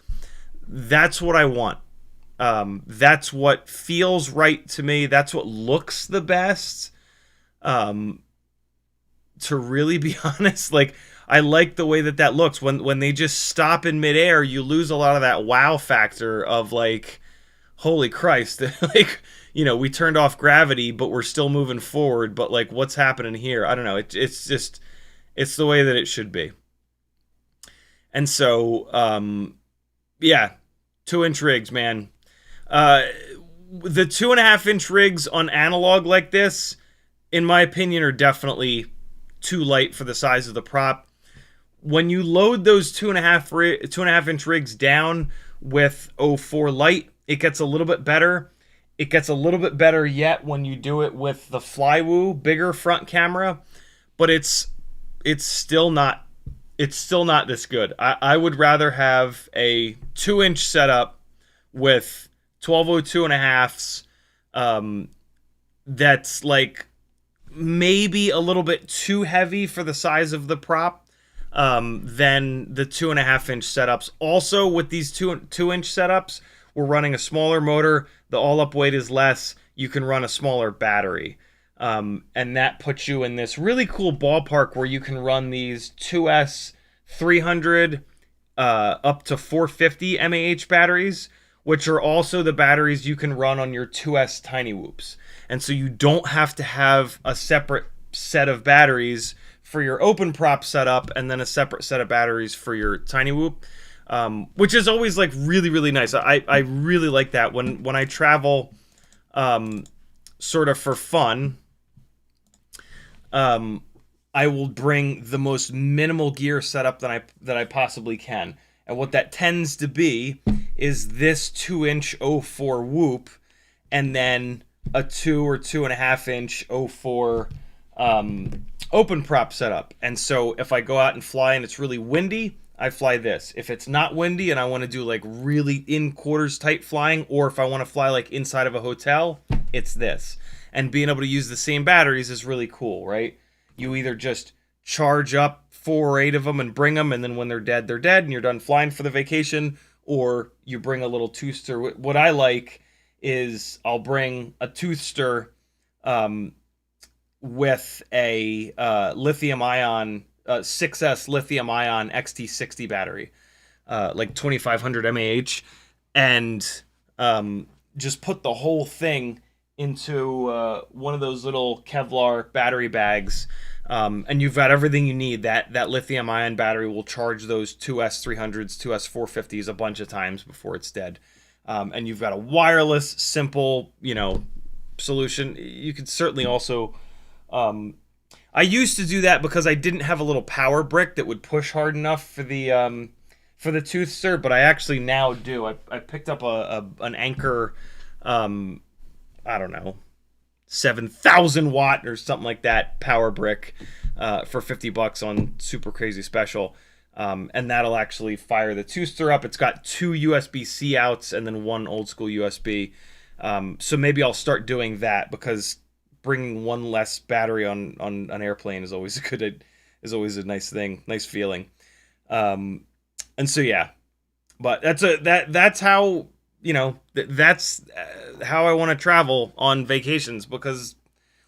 what I want. That's what feels right to me. That's what looks the best. To really be honest, like, I like the way that looks. When they just stop in midair, you lose a lot of that wow factor of like, holy Christ, like, you know, we turned off gravity, but we're still moving forward. But like, what's happening here? I don't know. It's just, it's the way that it should be. And so, yeah, 2-inch rigs, man. The 2.5-inch rigs on analog like this, in my opinion, are definitely too light for the size of the prop. When you load those 2.5 inch rigs down with 04 light, it gets a little bit better. It gets a little bit better yet when you do it with the Flywoo bigger front camera, but it's still not this good. I would rather have a 2-inch setup with 1202 and a halves. That's like maybe a little bit too heavy for the size of the prop than the 2.5 inch setups. Also, with these 2-inch setups, we're running a smaller motor. The all-up weight is less. You can run a smaller battery. And that puts you in this really cool ballpark where you can run these 2S 300 up to 450 mAh batteries, which are also the batteries you can run on your 2S Tiny Whoops. And so you don't have to have a separate set of batteries for your open prop setup and then a separate set of batteries for your Tiny Whoop, which is always like really, really nice. I really like that when I travel sort of for fun. I will bring the most minimal gear setup that I possibly can. And what that tends to be is this 2-inch 04 whoop and then a 2 or 2.5 inch 04 open prop setup. And so if I go out and fly and it's really windy, I fly this. If it's not windy and I want to do like really in quarters tight flying, or if I want to fly like inside of a hotel, it's this. And being able to use the same batteries is really cool, right? You either just charge up 4 or 8 of them and bring them, and then when they're dead, and you're done flying for the vacation, or you bring a little toothster. What I like is I'll bring a toothster with a lithium-ion 6S lithium-ion XT60 battery, like 2500 mAh, and just put the whole thing into one of those little Kevlar battery bags, and you've got everything you need. That lithium-ion battery will charge those 2S 300s, 2S 450s a bunch of times before it's dead. And you've got a wireless, simple, solution. You could certainly also... I used to do that because I didn't have a little power brick that would push hard enough for the toothster, but I actually now do. I picked up an Anker, I don't know, 7,000 watt or something like that power brick for $50 on Super Crazy Special. And that'll actually fire the toothster up. It's got 2 USB-C outs and then 1 old school USB. So maybe I'll start doing that, because bringing one less battery on an airplane is always a nice thing, nice feeling. And so yeah, but that's how, that's how I want to travel on vacations, because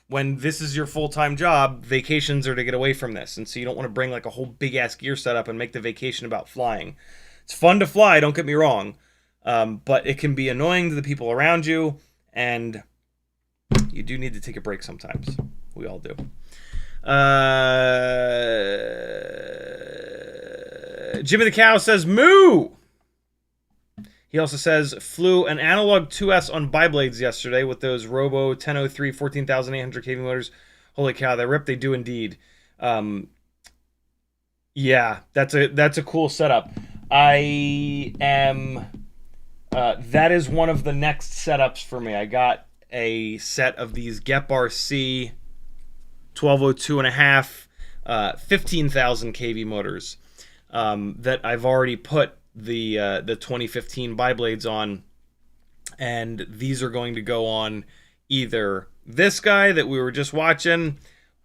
when this is your full-time job, vacations are to get away from this. And so you don't want to bring like a whole big ass gear setup and make the vacation about flying. It's fun to fly, don't get me wrong. But it can be annoying to the people around you, and you do need to take a break sometimes. We all do. Jimmy the Cow says, moo! He also says, flew an analog 2S on biblades yesterday with those Robo 1003 14,800 kV motors. Holy cow, they rip. They do indeed. Yeah, that's a cool setup. I am... that is one of the next setups for me. I got a set of these Gepar C 1202 and a half 15,000 kV motors that I've already put the 2015 biblades on, and these are going to go on either this guy that we were just watching,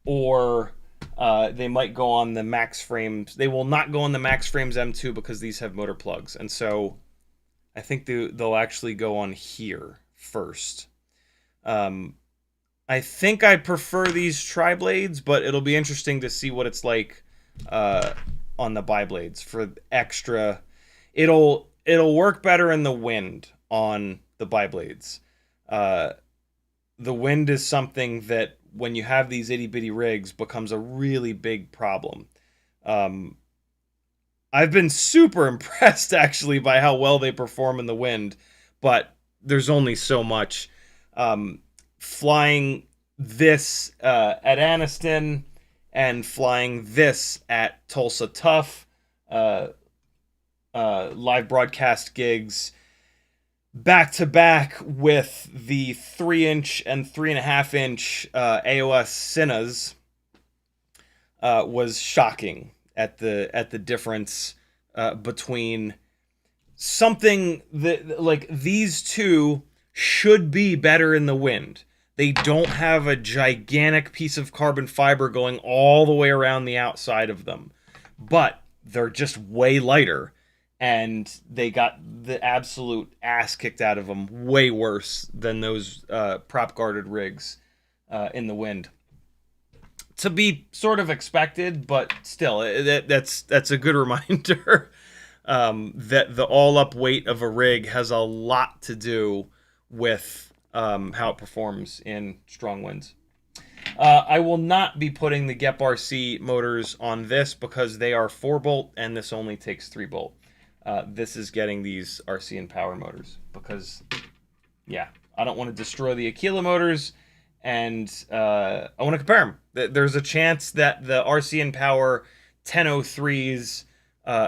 or they might go on the Max Frames. They will not go on the Max Frames M2 because these have motor plugs, and so I think they'll actually go on here first. I think I prefer these tri-blades, but it'll be interesting to see what it's like on the biblades for extra. It'll work better in the wind on the biblades. The wind is something that, when you have these itty-bitty rigs, becomes a really big problem. I've been super impressed, actually, by how well they perform in the wind, but there's only so much. Flying this at Anniston and flying this at Tulsa Tough, live broadcast gigs, back to back with the 3-inch and 3.5-inch AOS Cinas, was shocking at the difference between something that, like, these two should be better in the wind. They don't have a gigantic piece of carbon fiber going all the way around the outside of them, but they're just way lighter, and they got the absolute ass kicked out of them way worse than those prop guarded rigs in the wind. To be sort of expected, but still, that's a good reminder that the all-up weight of a rig has a lot to do with how it performs in strong winds. I will not be putting the GEP RC motors on this because they are 4-bolt and this only takes 3-bolt. This is getting these RC and Power motors because, yeah, I don't want to destroy the Aquila motors, and I want to compare them. There's a chance that the RC and Power 1003s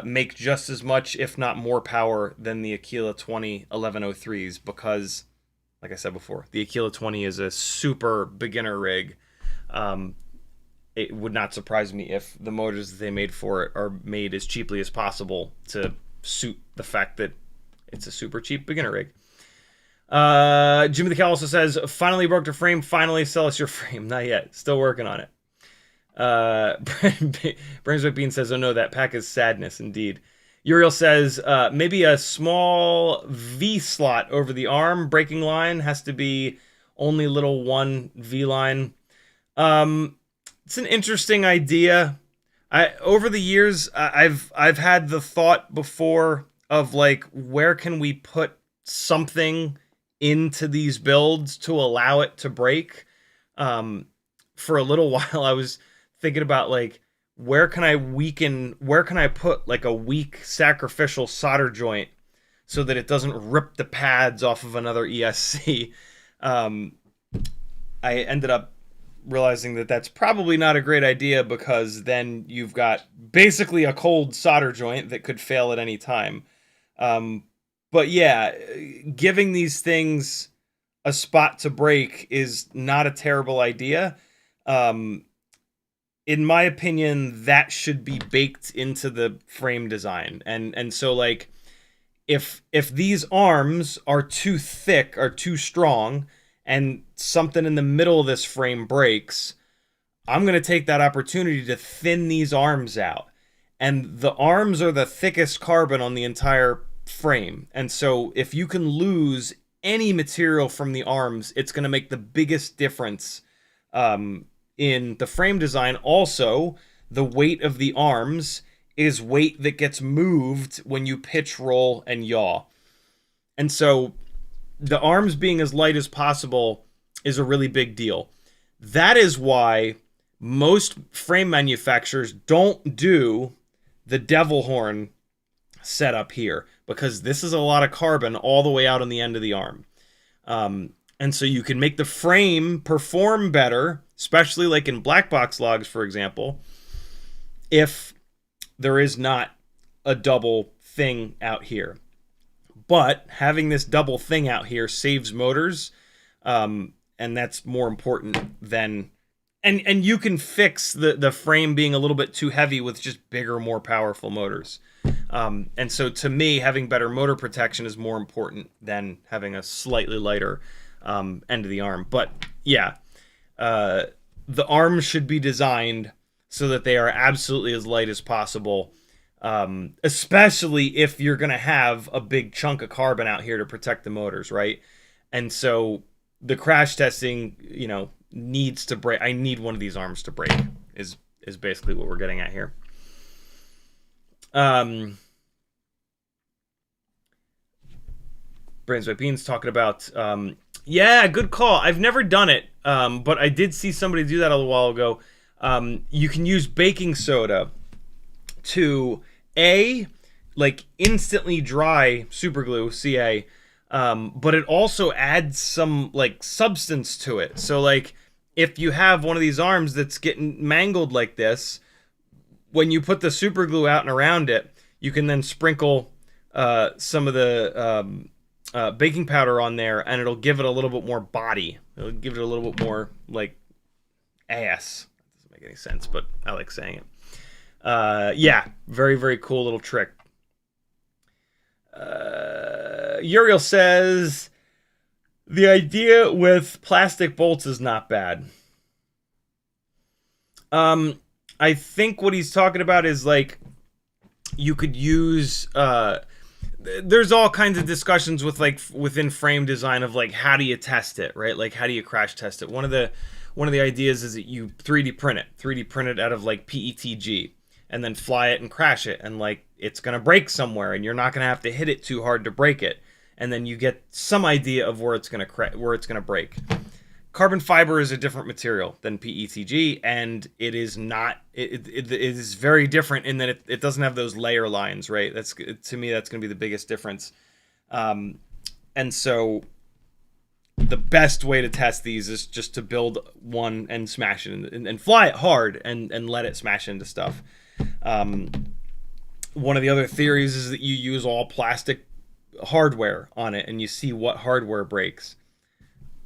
make just as much, if not more, power than the Aquila 20 1103s because, like I said before, the Aquila 20 is a super beginner rig. It would not surprise me if the motors that they made for it are made as cheaply as possible to suit the fact that it's a super cheap beginner rig. Jimmy the Cow also says, finally broke the frame, finally sell us your frame. Not yet, still working on it. Brainswick Bean says, oh no, that pack is sadness indeed. Uriel says, maybe a small V slot over the arm braking line has to be only little one V line. It's an interesting idea. Over the years, I've had the thought before of, like, where can we put something into these builds to allow it to break. For a little while, I was thinking about, like, where can I put, like, a weak sacrificial solder joint so that it doesn't rip the pads off of another ESC. I ended up realizing that that's probably not a great idea because then you've got basically a cold solder joint that could fail at any time. But yeah, giving these things a spot to break is not a terrible idea. In my opinion, that should be baked into the frame design. And so, like, if these arms are too thick or too strong and something in the middle of this frame breaks, I'm going to take that opportunity to thin these arms out. And the arms are the thickest carbon on the entire frame. And so if you can lose any material from the arms, it's going to make the biggest difference in the frame design. Also, the weight of the arms is weight that gets moved when you pitch, roll, and yaw. And so the arms being as light as possible is a really big deal. That is why most frame manufacturers don't do the devil horn setup here, because this is a lot of carbon all the way out on the end of the arm. And so you can make the frame perform better, especially like in black box logs, for example, if there is not a double thing out here. But having this double thing out here saves motors, and that's more important than... And you can fix the frame being a little bit too heavy with just bigger, more powerful motors. And so to me, having better motor protection is more important than having a slightly lighter end of the arm. But yeah, the arms should be designed so that they are absolutely as light as possible, especially if you're going to have a big chunk of carbon out here to protect the motors, right? And so the crash testing, you know, needs to break. I need one of these arms to break is basically what we're getting at here. Brains by Beans talking about, yeah, good call. I've never done it, but I did see somebody do that a little while ago. You can use baking soda to like instantly dry super glue, CA, but it also adds some like substance to it. So like if you have one of these arms that's getting mangled like this, when you put the super glue out and around it, you can then sprinkle some of the baking powder on there, and it'll give it a little bit more body. It'll give it a little bit more like ass. Doesn't make any sense, but I like saying it. Yeah, very, very cool little trick. Uriel says the idea with plastic bolts is not bad. I think what he's talking about is like you could use there's all kinds of discussions with like within frame design of like how do you test it, right? Like how do you crash test it? One of the ideas is that you 3D print it out of like PETG and then fly it and crash it, and like it's going to break somewhere and you're not going to have to hit it too hard to break it, and then you get some idea of where it's going to break. Carbon fiber is a different material than PETG, and it is not. It is very different in that it doesn't have those layer lines, right? That's, to me, that's going to be the biggest difference. And so, the best way to test these is just to build one and smash it and fly it hard and let it smash into stuff. One of the other theories is that you use all plastic hardware on it and you see what hardware breaks.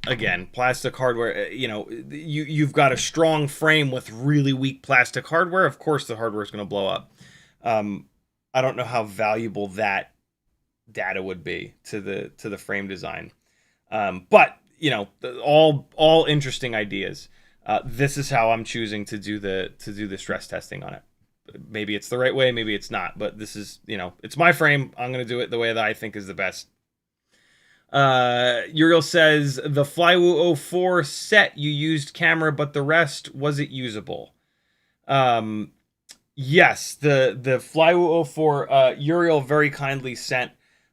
Again, plastic hardware, you know, you've got a strong frame with really weak plastic hardware. Of course, the hardware is going to blow up. I don't know how valuable that data would be to the frame design. But you know, all interesting ideas. This is how I'm choosing to do the stress testing on it. Maybe it's the right way, maybe it's not. But this is, you know, it's my frame. I'm going to do it the way that I think is the best. Uriel says the Flywoo 04 set you used camera, but the rest, was it usable? Yes, the Flywoo 04, Uriel very kindly sent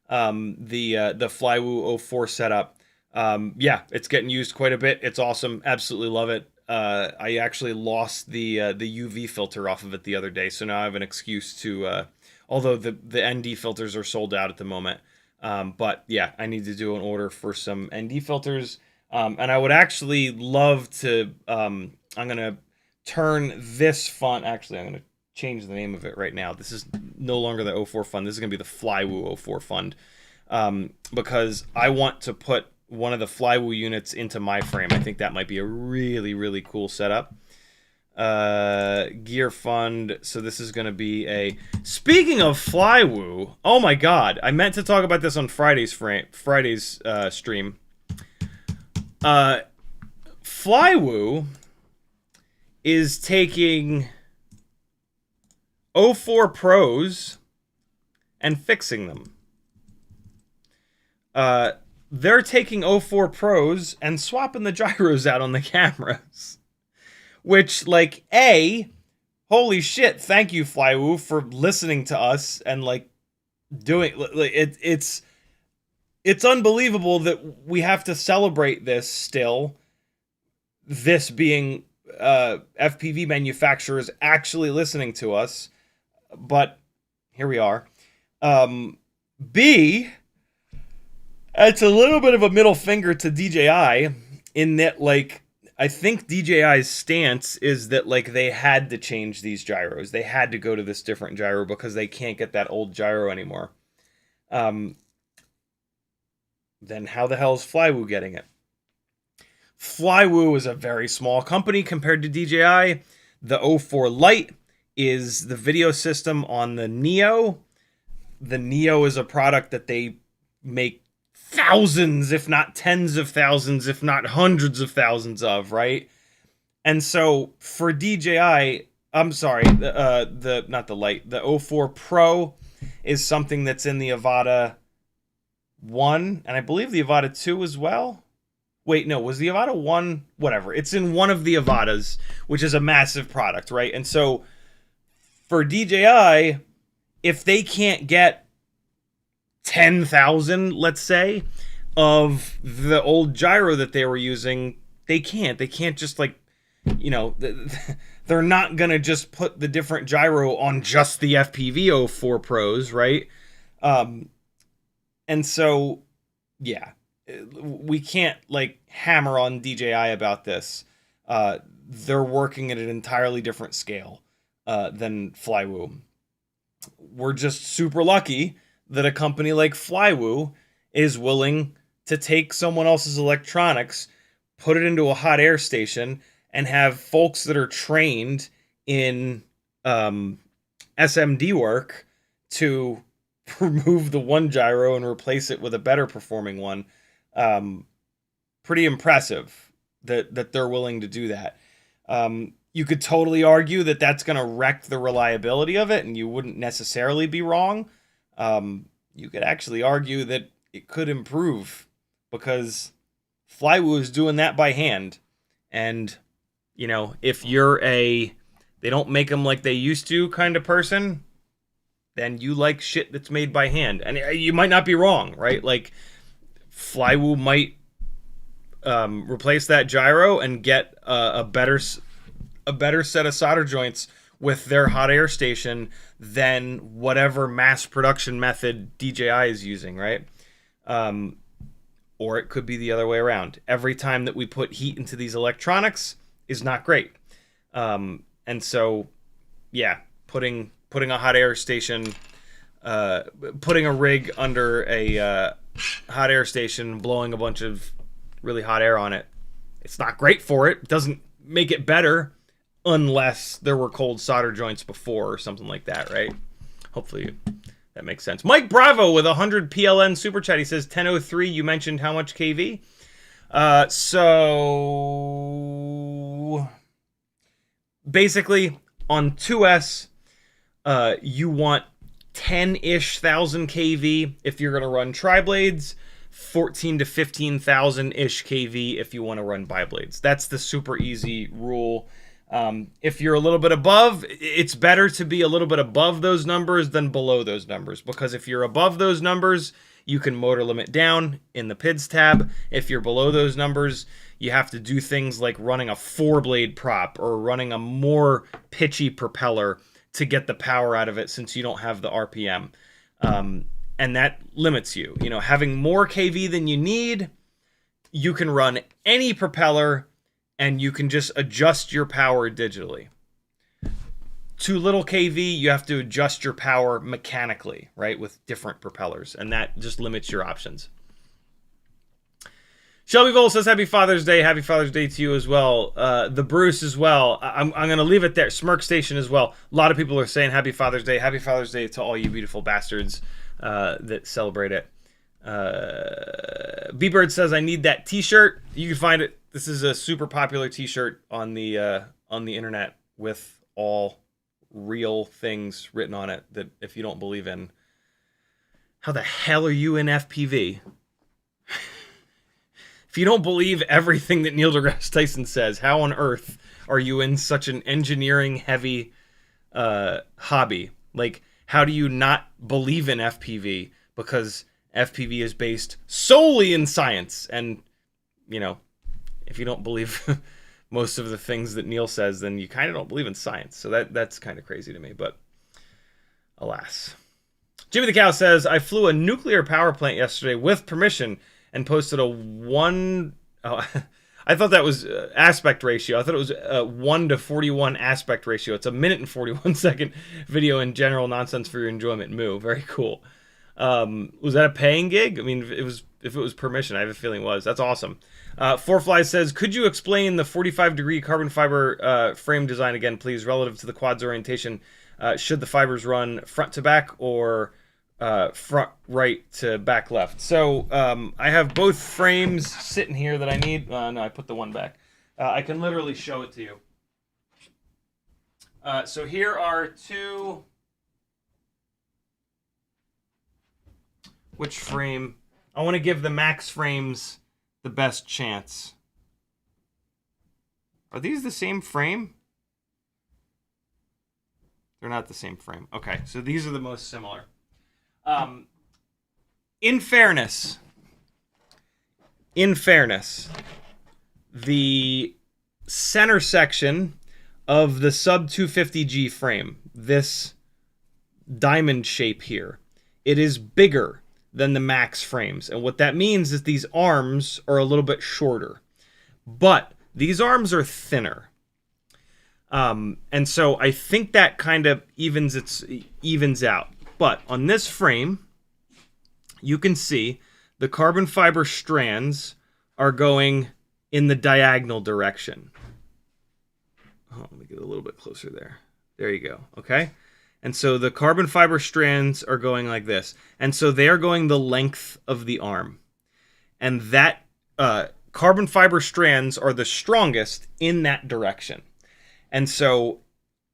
the Flywoo 04 setup. Yeah, it's getting used quite a bit. It's awesome. Absolutely love it. I actually lost the UV filter off of it the other day, so now I have an excuse to although the ND filters are sold out at the moment. But yeah, I need to do an order for some ND filters. And I would actually love to, I'm going to turn this fund, actually, I'm going to change the name of it right now. This is no longer the 04 fund. This is going to be the Flywoo 04 fund. Because I want to put one of the Flywoo units into my frame. I think that might be a really, really cool setup. Gear fund. So this is going to be a, speaking of Flywoo, oh my god, I meant to talk about this on Friday's stream. Flywoo is taking 04 Pros and fixing them. They're taking 04 Pros and swapping the gyros out on the cameras. Which, like, holy shit, thank you, Flywoo, for listening to us and, like, doing, like, it's unbelievable that we have to celebrate this still, this being FPV manufacturers actually listening to us, but here we are. B, it's a little bit of a middle finger to DJI in that, like, I think DJI's stance is that, like, they had to change these gyros. They had to go to this different gyro because they can't get that old gyro anymore. Then how the hell is Flywoo getting it? Flywoo is a very small company compared to DJI. The 04 Lite is the video system on the Neo. The Neo is a product that they make thousands, if not tens of thousands, if not hundreds of thousands of, right? And so for DJI, I'm sorry, not the Lite, the 04 Pro is something that's in the Avata 1, and I believe the Avata 2 as well. Wait, no, was the Avata 1? Whatever. It's in one of the Avatas, which is a massive product, right? And so for DJI, if they can't get 10,000, let's say, of the old gyro that they were using, they can't just, like, you know, they're not gonna just put the different gyro on just the FPV 04 Pros, right? And so, yeah, we can't, like, hammer on DJI about this. they're working at an entirely different scale than Flywoo. We're just super lucky that a company like Flywoo is willing to take someone else's electronics, put it into a hot air station, and have folks that are trained in SMD work to remove the one gyro and replace it with a better performing one. Pretty impressive that they're willing to do that. You could totally argue that that's going to wreck the reliability of it, and you wouldn't necessarily be wrong. You could actually argue that it could improve, because Flywoo is doing that by hand. And, you know, if you're they don't make them like they used to kind of person, then you like shit that's made by hand. And you might not be wrong, right? Like, Flywoo might replace that gyro and get a better set of solder joints with their hot air station than whatever mass production method DJI is using, right? Or it could be the other way around. Every time that we put heat into these electronics is not great. And so, yeah, putting a hot air station, putting a rig under a hot air station, blowing a bunch of really hot air on it, it's not great for it. It doesn't make it better unless there were cold solder joints before or something like that, right? Hopefully that makes sense. Mike Bravo with 100 PLN super chat. He says 1003. You mentioned how much KV? So basically on 2S, you want 10-ish thousand KV if you're going to run tri-blades, 14 to 15,000-ish KV if you want to run bi-blades. That's the super easy rule. If you're a little bit above, it's better to be a little bit above those numbers than below those numbers, because if you're above those numbers, you can motor limit down in the PIDs tab. If you're below those numbers, you have to do things like running a 4-blade prop or running a more pitchy propeller to get the power out of it, since you don't have the RPM. And that limits you. You know, having more KV than you need, you can run any propeller and you can just adjust your power digitally. Too little KV, you have to adjust your power mechanically, right, with different propellers, and that just limits your options. Shelby Vole says, Happy Father's Day. Happy Father's Day to you as well. The Bruce as well. I'm going to leave it there. Smirk Station as well. A lot of people are saying Happy Father's Day. Happy Father's Day to all you beautiful bastards that celebrate it. B-Bird says, I need that t-shirt. You can find it. This is a super popular t-shirt on the internet with all real things written on it that if you don't believe in, how the hell are you in FPV? If you don't believe everything that Neil deGrasse Tyson says, how on earth are you in such an engineering heavy hobby? Like, how do you not believe in FPV? Because FPV is based solely in science. And, you know, if you don't believe most of the things that Neil says, then you kind of don't believe in science. So that's kind of crazy to me, but alas. Jimmy the Cow says, I flew a nuclear power plant yesterday with permission and posted a I thought that was aspect ratio. I thought it was a 1 to 41 aspect ratio. It's a minute and 41 second video in general nonsense for your enjoyment. Moo. Very cool. Was that a paying gig? I mean, if it was permission, I have a feeling it was. That's awesome. Four Flies says, could you explain the 45-degree carbon fiber frame design again, please, relative to the quad's orientation? Should the fibers run front to back or front right to back left? So I have both frames sitting here that I need. No, I put the one back. I can literally show it to you. So here are two. Which frame? I want to give the max frames the best chance. Are these the same frame? They're not the same frame. Okay, so these are the most similar. In fairness, the center section of the sub 250G frame, this diamond shape here, it is bigger than the max frames. And what that means is these arms are a little bit shorter. But These arms are thinner. And so I think that kind of evens out. But on this frame, you can see the carbon fiber strands are going in the diagonal direction. Oh, let me get a little bit closer there. There you go. Okay. And so the carbon fiber strands are going like this. And so they are going the length of the arm. And that carbon fiber strands are the strongest in that direction. And so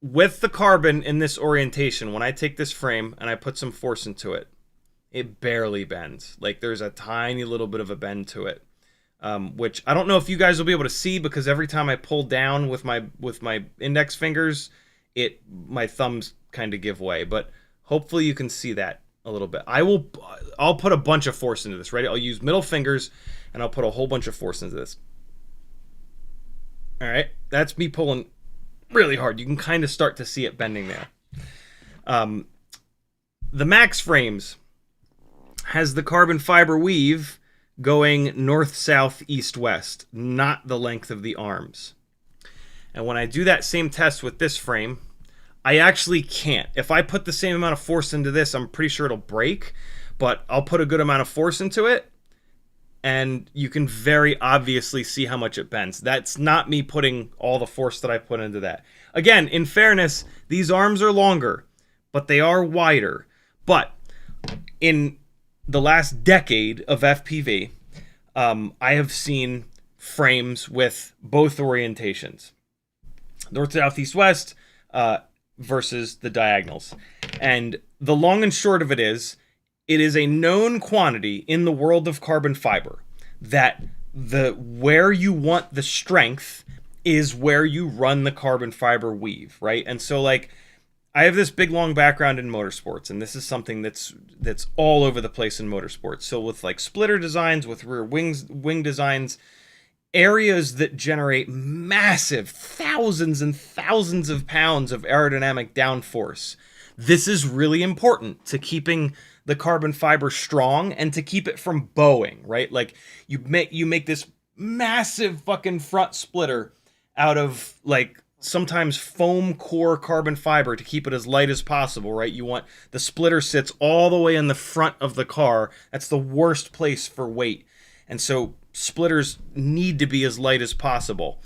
with the carbon in this orientation, when I take this frame and I put some force into it, it barely bends. Like there's a tiny little bit of a bend to it, which I don't know if you guys will be able to see, because every time I pull down with my index fingers, my thumbs kind of give way. But hopefully you can see that a little bit. I'll put a bunch of force into this. Right? I'll use middle fingers and I'll put a whole bunch of force into this. All right, that's me pulling really hard. You can kind of start to see it bending there. The Max Frames has the carbon fiber weave going north, south, east, west, not the length of the arms. And when I do that same test with this frame, I actually can't. If I put the same amount of force into this, I'm pretty sure it'll break, but I'll put a good amount of force into it, and you can very obviously see how much it bends. That's not me putting all the force that I put into that. Again, in fairness, these arms are longer, but they are wider. But in the last decade of FPV, I have seen frames with both orientations. North, south, east, west versus the diagonals. And the long and short of it is a known quantity in the world of carbon fiber that where you want the strength is where you run the carbon fiber weave, right? And so like I have this big long background in motorsports, and this is something that's all over the place in motorsports. So with like splitter designs, with rear wing designs, areas that generate massive thousands and thousands of pounds of aerodynamic downforce. This is really important to keeping the carbon fiber strong and to keep it from bowing, right? Like you make this massive fucking front splitter out of like sometimes foam core carbon fiber to keep it as light as possible, right? You want the splitter sits all the way in the front of the car. That's the worst place for weight. And so splitters need to be as light as possible.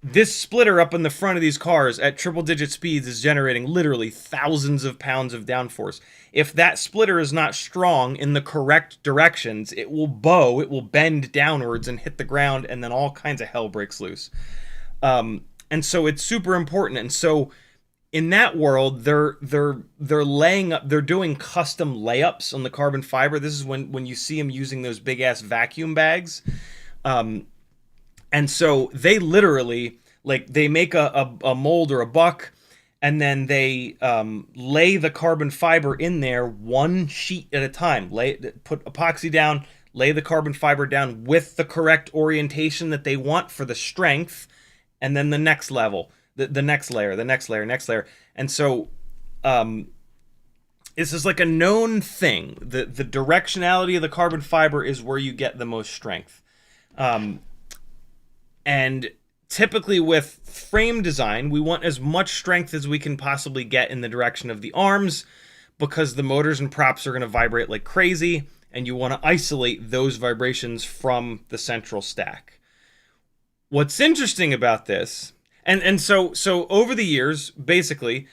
This splitter up in the front of these cars at triple digit speeds is generating literally thousands of pounds of downforce. If that splitter is not strong in the correct directions, it will bow, it will bend downwards and hit the ground, and then all kinds of hell breaks loose. And so it's super important. And so in that world, they're doing custom layups on the carbon fiber. This is when you see them using those big ass vacuum bags. And so they literally, like, they make a mold or a buck, and then they lay the carbon fiber in there one sheet at a time. Put epoxy down, lay the carbon fiber down with the correct orientation that they want for the strength, and then the next level, the next layer, the next layer, next layer. And so this is like a known thing. The directionality of the carbon fiber is where you get the most strength. And typically with frame design, we want as much strength as we can possibly get in the direction of the arms, because the motors and props are going to vibrate like crazy, and you want to isolate those vibrations from the central stack. What's interesting about this, and so over the years, basically,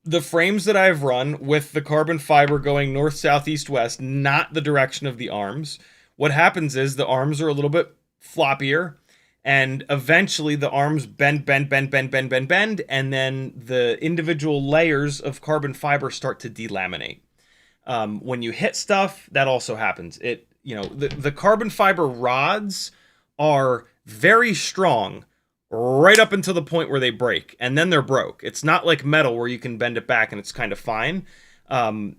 the frames that I've run with the carbon fiber going north, south, east, west, not the direction of the arms, what happens is the arms are a little bit floppier, and eventually the arms bend, and then the individual layers of carbon fiber start to delaminate. When you hit stuff, that also happens. The carbon fiber rods are very strong right up until the point where they break, and then they're broke. It's not like metal where you can bend it back and it's kind of fine. And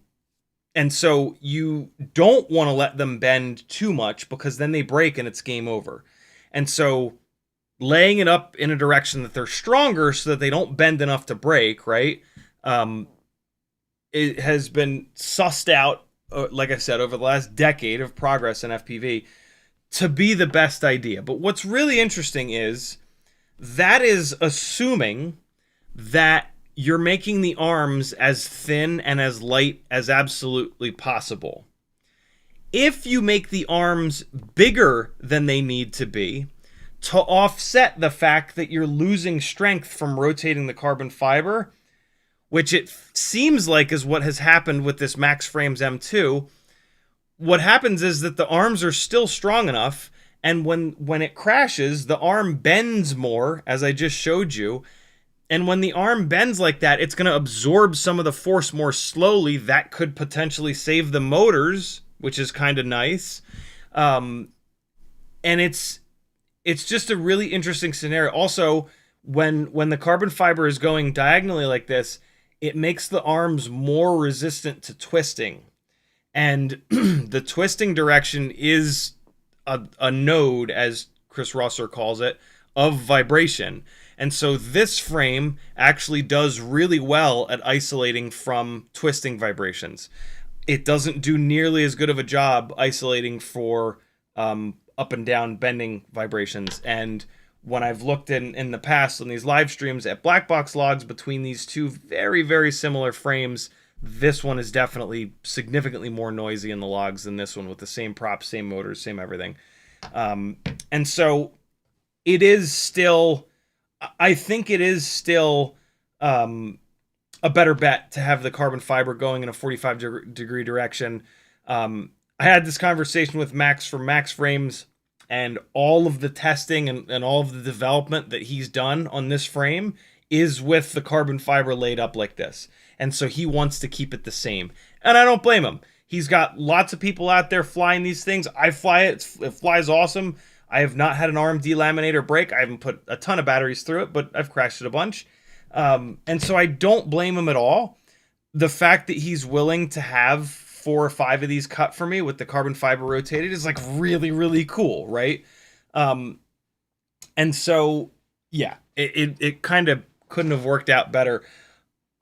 so you don't want to let them bend too much, because then they break and it's game over. And so laying it up in a direction that they're stronger so that they don't bend enough to break, right? It has been sussed out, like I said, over the last decade of progress in FPV, to be the best idea. But what's really interesting is that is assuming that you're making the arms as thin and as light as absolutely possible. If you make the arms bigger than they need to be to offset the fact that you're losing strength from rotating the carbon fiber, which it seems like is what has happened with this Max Frames M2, what happens is that the arms are still strong enough, and when it crashes, the arm bends more, as I just showed you. And when the arm bends like that, it's going to absorb some of the force more slowly. That could potentially save the motors, which is kind of nice. And it's just a really interesting scenario. Also, when the carbon fiber is going diagonally like this, it makes the arms more resistant to twisting. And the twisting direction is a node, as Chris Rosser calls it, of vibration. And so this frame actually does really well at isolating from twisting vibrations. It doesn't do nearly as good of a job isolating for up and down bending vibrations. And when I've looked in the past on these live streams at black box logs between these two very, very similar frames, this one is definitely significantly more noisy in the logs than this one, with the same props, same motors, same everything. And so it is still, I think it is still a better bet to have the carbon fiber going in a 45-degree direction. I had this conversation with Max from Max Frames, and all of the testing and all of the development that he's done on this frame is with the carbon fiber laid up like this. And so he wants to keep it the same. And I don't blame him. He's got lots of people out there flying these things. I fly it. It flies awesome. I have not had an arm delaminate or break. I haven't put a ton of batteries through it, but I've crashed it a bunch. And so I don't blame him at all. The fact that he's willing to have 4 or 5 of these cut for me with the carbon fiber rotated is like really, really cool, right? And so, yeah, it kind of couldn't have worked out better.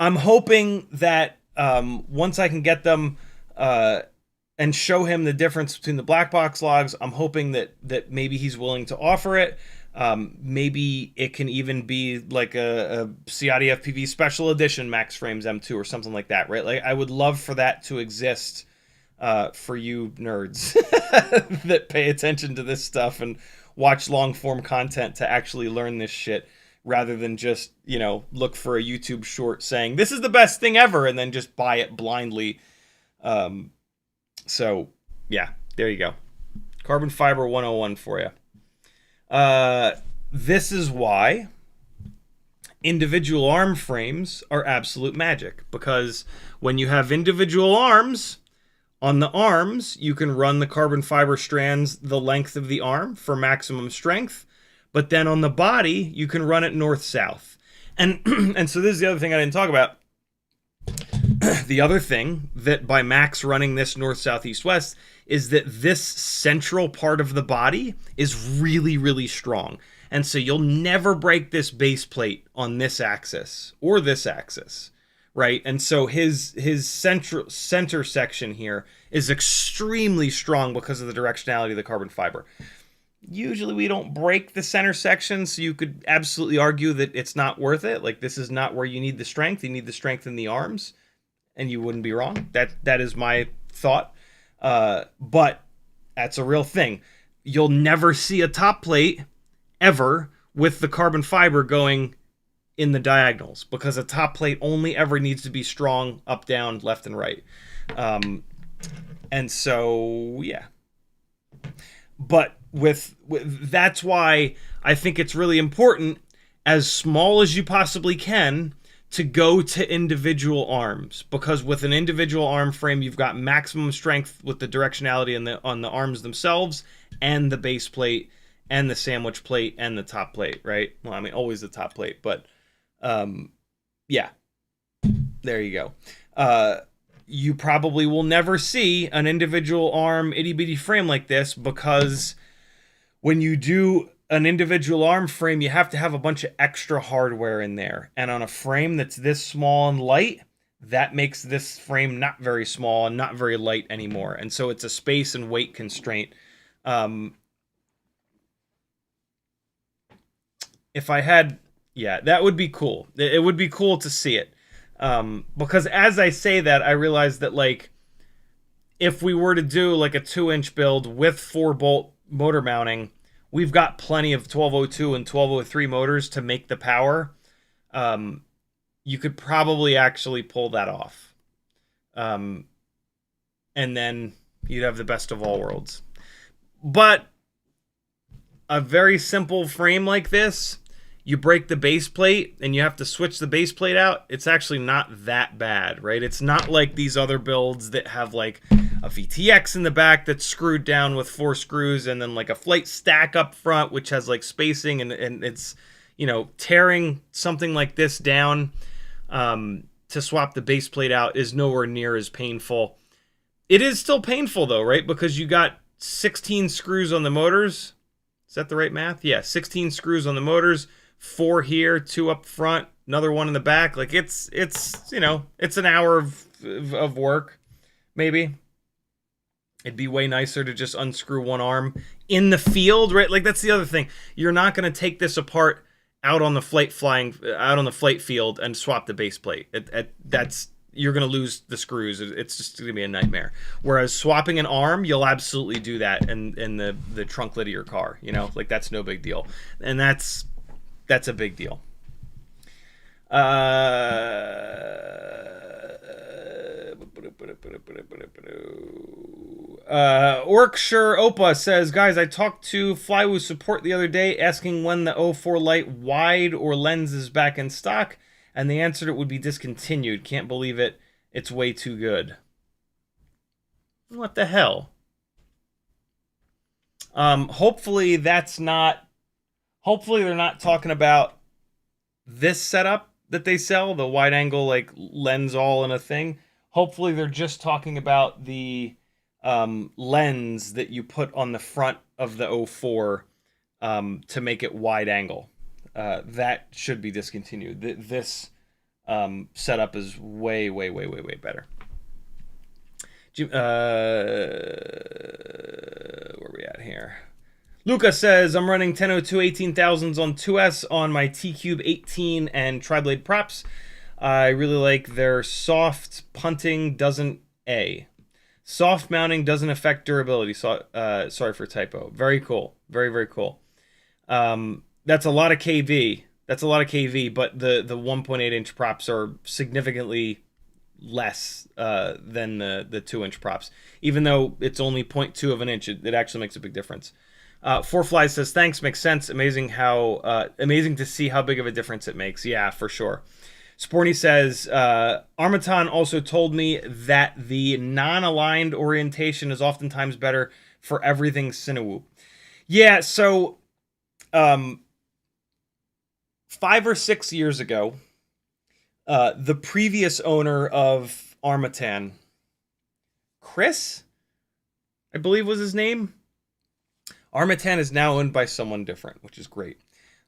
I'm hoping that once I can get them and show him the difference between the black box logs, I'm hoping that maybe he's willing to offer it. Maybe it can even be like a CiottiFPV special edition Max Frames M2 or something like that, right? Like, I would love for that to exist for you nerds that pay attention to this stuff and watch long form content to actually learn this shit, rather than just, look for a YouTube short saying this is the best thing ever and then just buy it blindly. So yeah, there you go. Carbon fiber 101 for you. This is why individual arm frames are absolute magic, because when you have individual arms, on the arms, you can run the carbon fiber strands the length of the arm for maximum strength, but then on the body, you can run it north-south. And so this is the other thing I didn't talk about. The other thing that by Max running this north, south, east, west is that this central part of the body is really, really strong. And so you'll never break this base plate on this axis or this axis, right? And so his center section here is extremely strong because of the directionality of the carbon fiber. Usually we don't break the center section, so you could absolutely argue that it's not worth it. Like, this is not where you need the strength. You need the strength in the arms, and you wouldn't be wrong. That is my thought. But that's a real thing. You'll never see a top plate ever with the carbon fiber going in the diagonals, because a top plate only ever needs to be strong up, down, left, and right. And so, yeah. But with that's why I think it's really important, as small as you possibly can, to go to individual arms, because with an individual arm frame, you've got maximum strength with the directionality on the arms themselves, and the base plate, and the sandwich plate, and the top plate, right? Well, I mean, always the top plate, but yeah, there you go. You probably will never see an individual arm itty-bitty frame like this, because when you do an individual arm frame, you have to have a bunch of extra hardware in there. And on a frame that's this small and light, that makes this frame not very small and not very light anymore. And so it's a space and weight constraint. if I had, yeah, that would be cool. It would be cool to see it. Because as I say that, I realize that, like, if we were to do like a 2-inch build with 4-bolt motor mounting, we've got plenty of 1202 and 1203 motors to make the power. You could probably actually pull that off. And then you'd have the best of all worlds. But a very simple frame like this, you break the base plate and you have to switch the base plate out, it's actually not that bad, right? It's not like these other builds that have like a VTX in the back that's screwed down with 4 screws and then like a flight stack up front which has like spacing, and it's, you know, tearing something like this down to swap the base plate out is nowhere near as painful. It is still painful though, right? Because you got 16 screws on the motors. Is that the right math? Yeah, 16 screws on the motors, 4 here, 2 up front, another one in the back. Like it's you know, it's an hour of work, maybe. It'd be way nicer to just unscrew one arm in the field, right? Like that's the other thing. You're not going to take this apart out on the flight field and swap the base plate. You're going to lose the screws. It's just going to be a nightmare. Whereas swapping an arm, you'll absolutely do that in the trunklet of your car. You know, like that's no big deal. And that's a big deal. Orkshire Opa says, guys, I talked to Flywoo support the other day asking when the 04 Lite wide or lens is back in stock, and they answered it would be discontinued. Can't believe it. It's way too good. What the hell? Hopefully that's not... Hopefully they're not talking about this setup that they sell, the wide angle like lens all in a thing. Hopefully they're just talking about the lens that you put on the front of the 04 to make it wide angle. That should be discontinued. This setup is way better. Where are we at here? Luca says, I'm running 1002 18,000s on 2S on my T-Cube 18 and tri-blade props. I really like their soft punting doesn't soft mounting doesn't affect durability. So, sorry for typo. Very cool. Very cool. That's a lot of KV. But the 1.8 inch props are significantly less than the 2-inch props. Even though it's only 0.2 of an inch, it actually makes a big difference. Four Flies says, thanks, makes sense. Amazing to see how big of a difference it makes. Yeah, for sure. Sporny says, Armaton also told me that the non-aligned orientation is oftentimes better for everything Cinewhoop. Yeah, so 5 or 6 years ago, the previous owner of Armatan, Chris, I believe was his name. Armatan is now owned by someone different, which is great.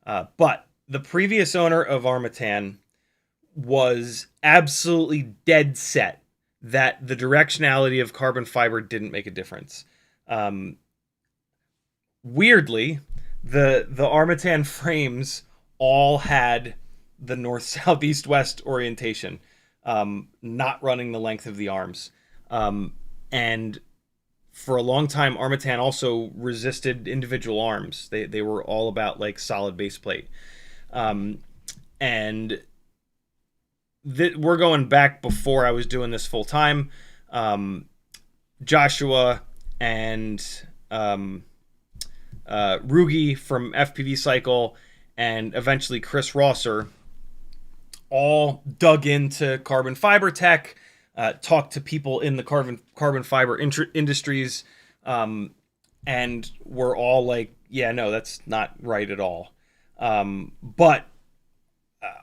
But the previous owner of Armatan was absolutely dead set that the directionality of carbon fiber didn't make a difference. Weirdly, the Armatan frames all had the north, south, east, west orientation, not running the length of the arms. And for a long time, Armatan also resisted individual arms. They were all about like solid base plate. And we're going back before I was doing this full time. Joshua and Rugi from FPV Cycle and eventually Chris Rosser all dug into carbon fiber tech, talked to people in the carbon fiber industries, and were all like, yeah, no, that's not right at all. But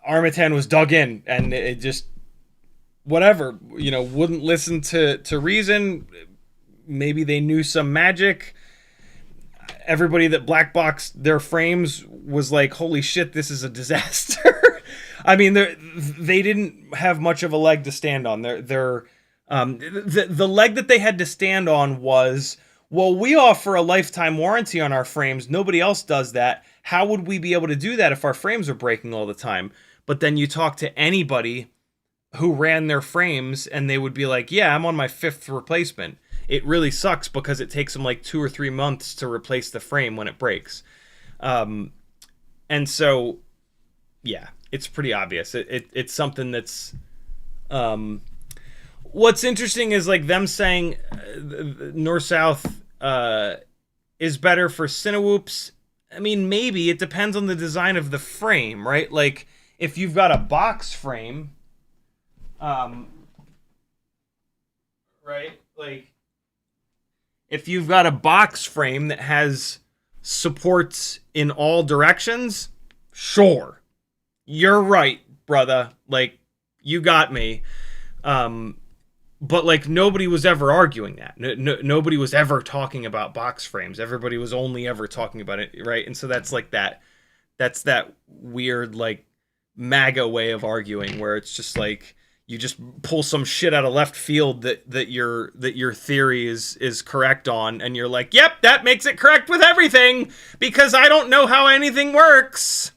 Armatan was dug in, and it just, whatever, wouldn't listen to reason. Maybe they knew some magic. Everybody that black boxed their frames was like, holy shit, this is a disaster. I mean, they didn't have much of a leg to stand on. The leg that they had to stand on was well, we offer a lifetime warranty on our frames. Nobody else does that. How would we be able to do that if our frames are breaking all the time? But then you talk to anybody who ran their frames and they would be like, yeah, I'm on my 5th replacement. It really sucks because it takes them like 2 or 3 months to replace the frame when it breaks. And so, yeah, it's pretty obvious. It's something that's... what's interesting is like them saying North-South is better for Cinewhoops. I mean, maybe. It depends on the design of the frame, right? Like, if you've got a box frame, right? Like, if you've got a box frame that has supports in all directions, sure. You're right, brother. Like, you got me. But like nobody was ever arguing that. Nobody was ever talking about box frames. Everybody was only ever talking about it, right? And so that's like that. That's that weird like MAGA way of arguing, where it's just like you just pull some shit out of left field that your theory is correct on, and you're like, yep, that makes it correct with everything because I don't know how anything works.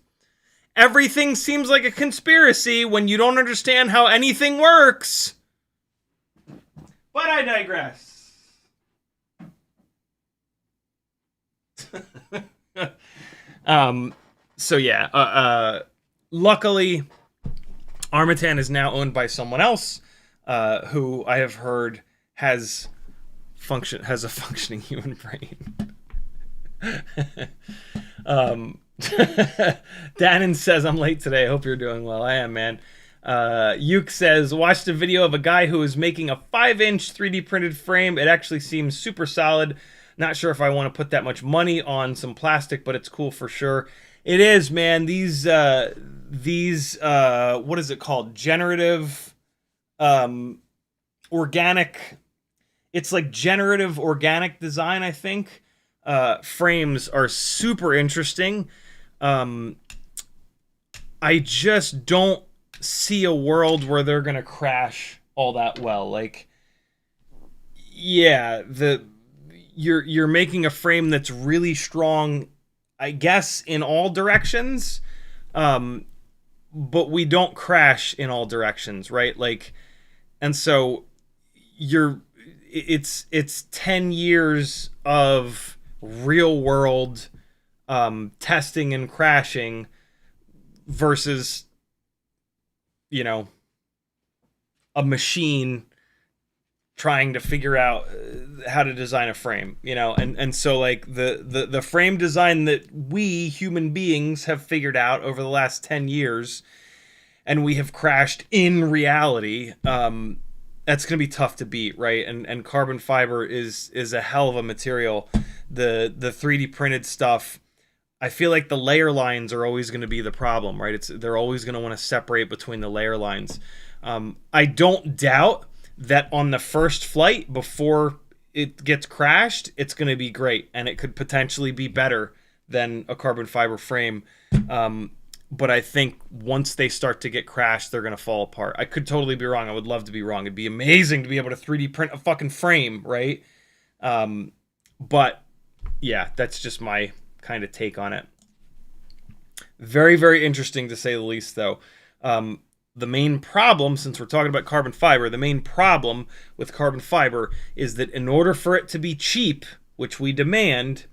Everything seems like a conspiracy when you don't understand how anything works. But I digress. So yeah, luckily, Armatan is now owned by someone else, who I have heard has a functioning human brain. Dannon says, I'm late today. I hope you're doing well. I am, man. Yuke says, watched a video of a guy who was making a 5-inch 3D printed frame. It actually seems super solid. Not sure if I want to put that much money on some plastic, but it's cool for sure. It is, man. These what is it called? Generative, organic. It's like generative organic design, I think. Frames are super interesting. I just don't see a world where they're gonna crash all that well. Like, yeah, you're making a frame that's really strong, I guess, in all directions, but we don't crash in all directions, right? Like, and so it's 10 years of real world testing and crashing versus, you know, a machine trying to figure out how to design a frame, you know, and so like the frame design that we human beings have figured out over the last 10 years and we have crashed in reality, that's going to be tough to beat, right? And carbon fiber is a hell of a material. The 3D printed stuff, I feel like the layer lines are always going to be the problem, right? They're always going to want to separate between the layer lines. I don't doubt that on the first flight before it gets crashed, it's going to be great, and it could potentially be better than a carbon fiber frame. But I think once they start to get crashed, they're going to fall apart. I could totally be wrong. I would love to be wrong. It'd be amazing to be able to 3D print a fucking frame, right? But yeah, that's just my kind of take on it. Very, very interesting to say the least, though. The main problem, since we're talking about carbon fiber, the main problem with carbon fiber is that in order for it to be cheap, which we demand,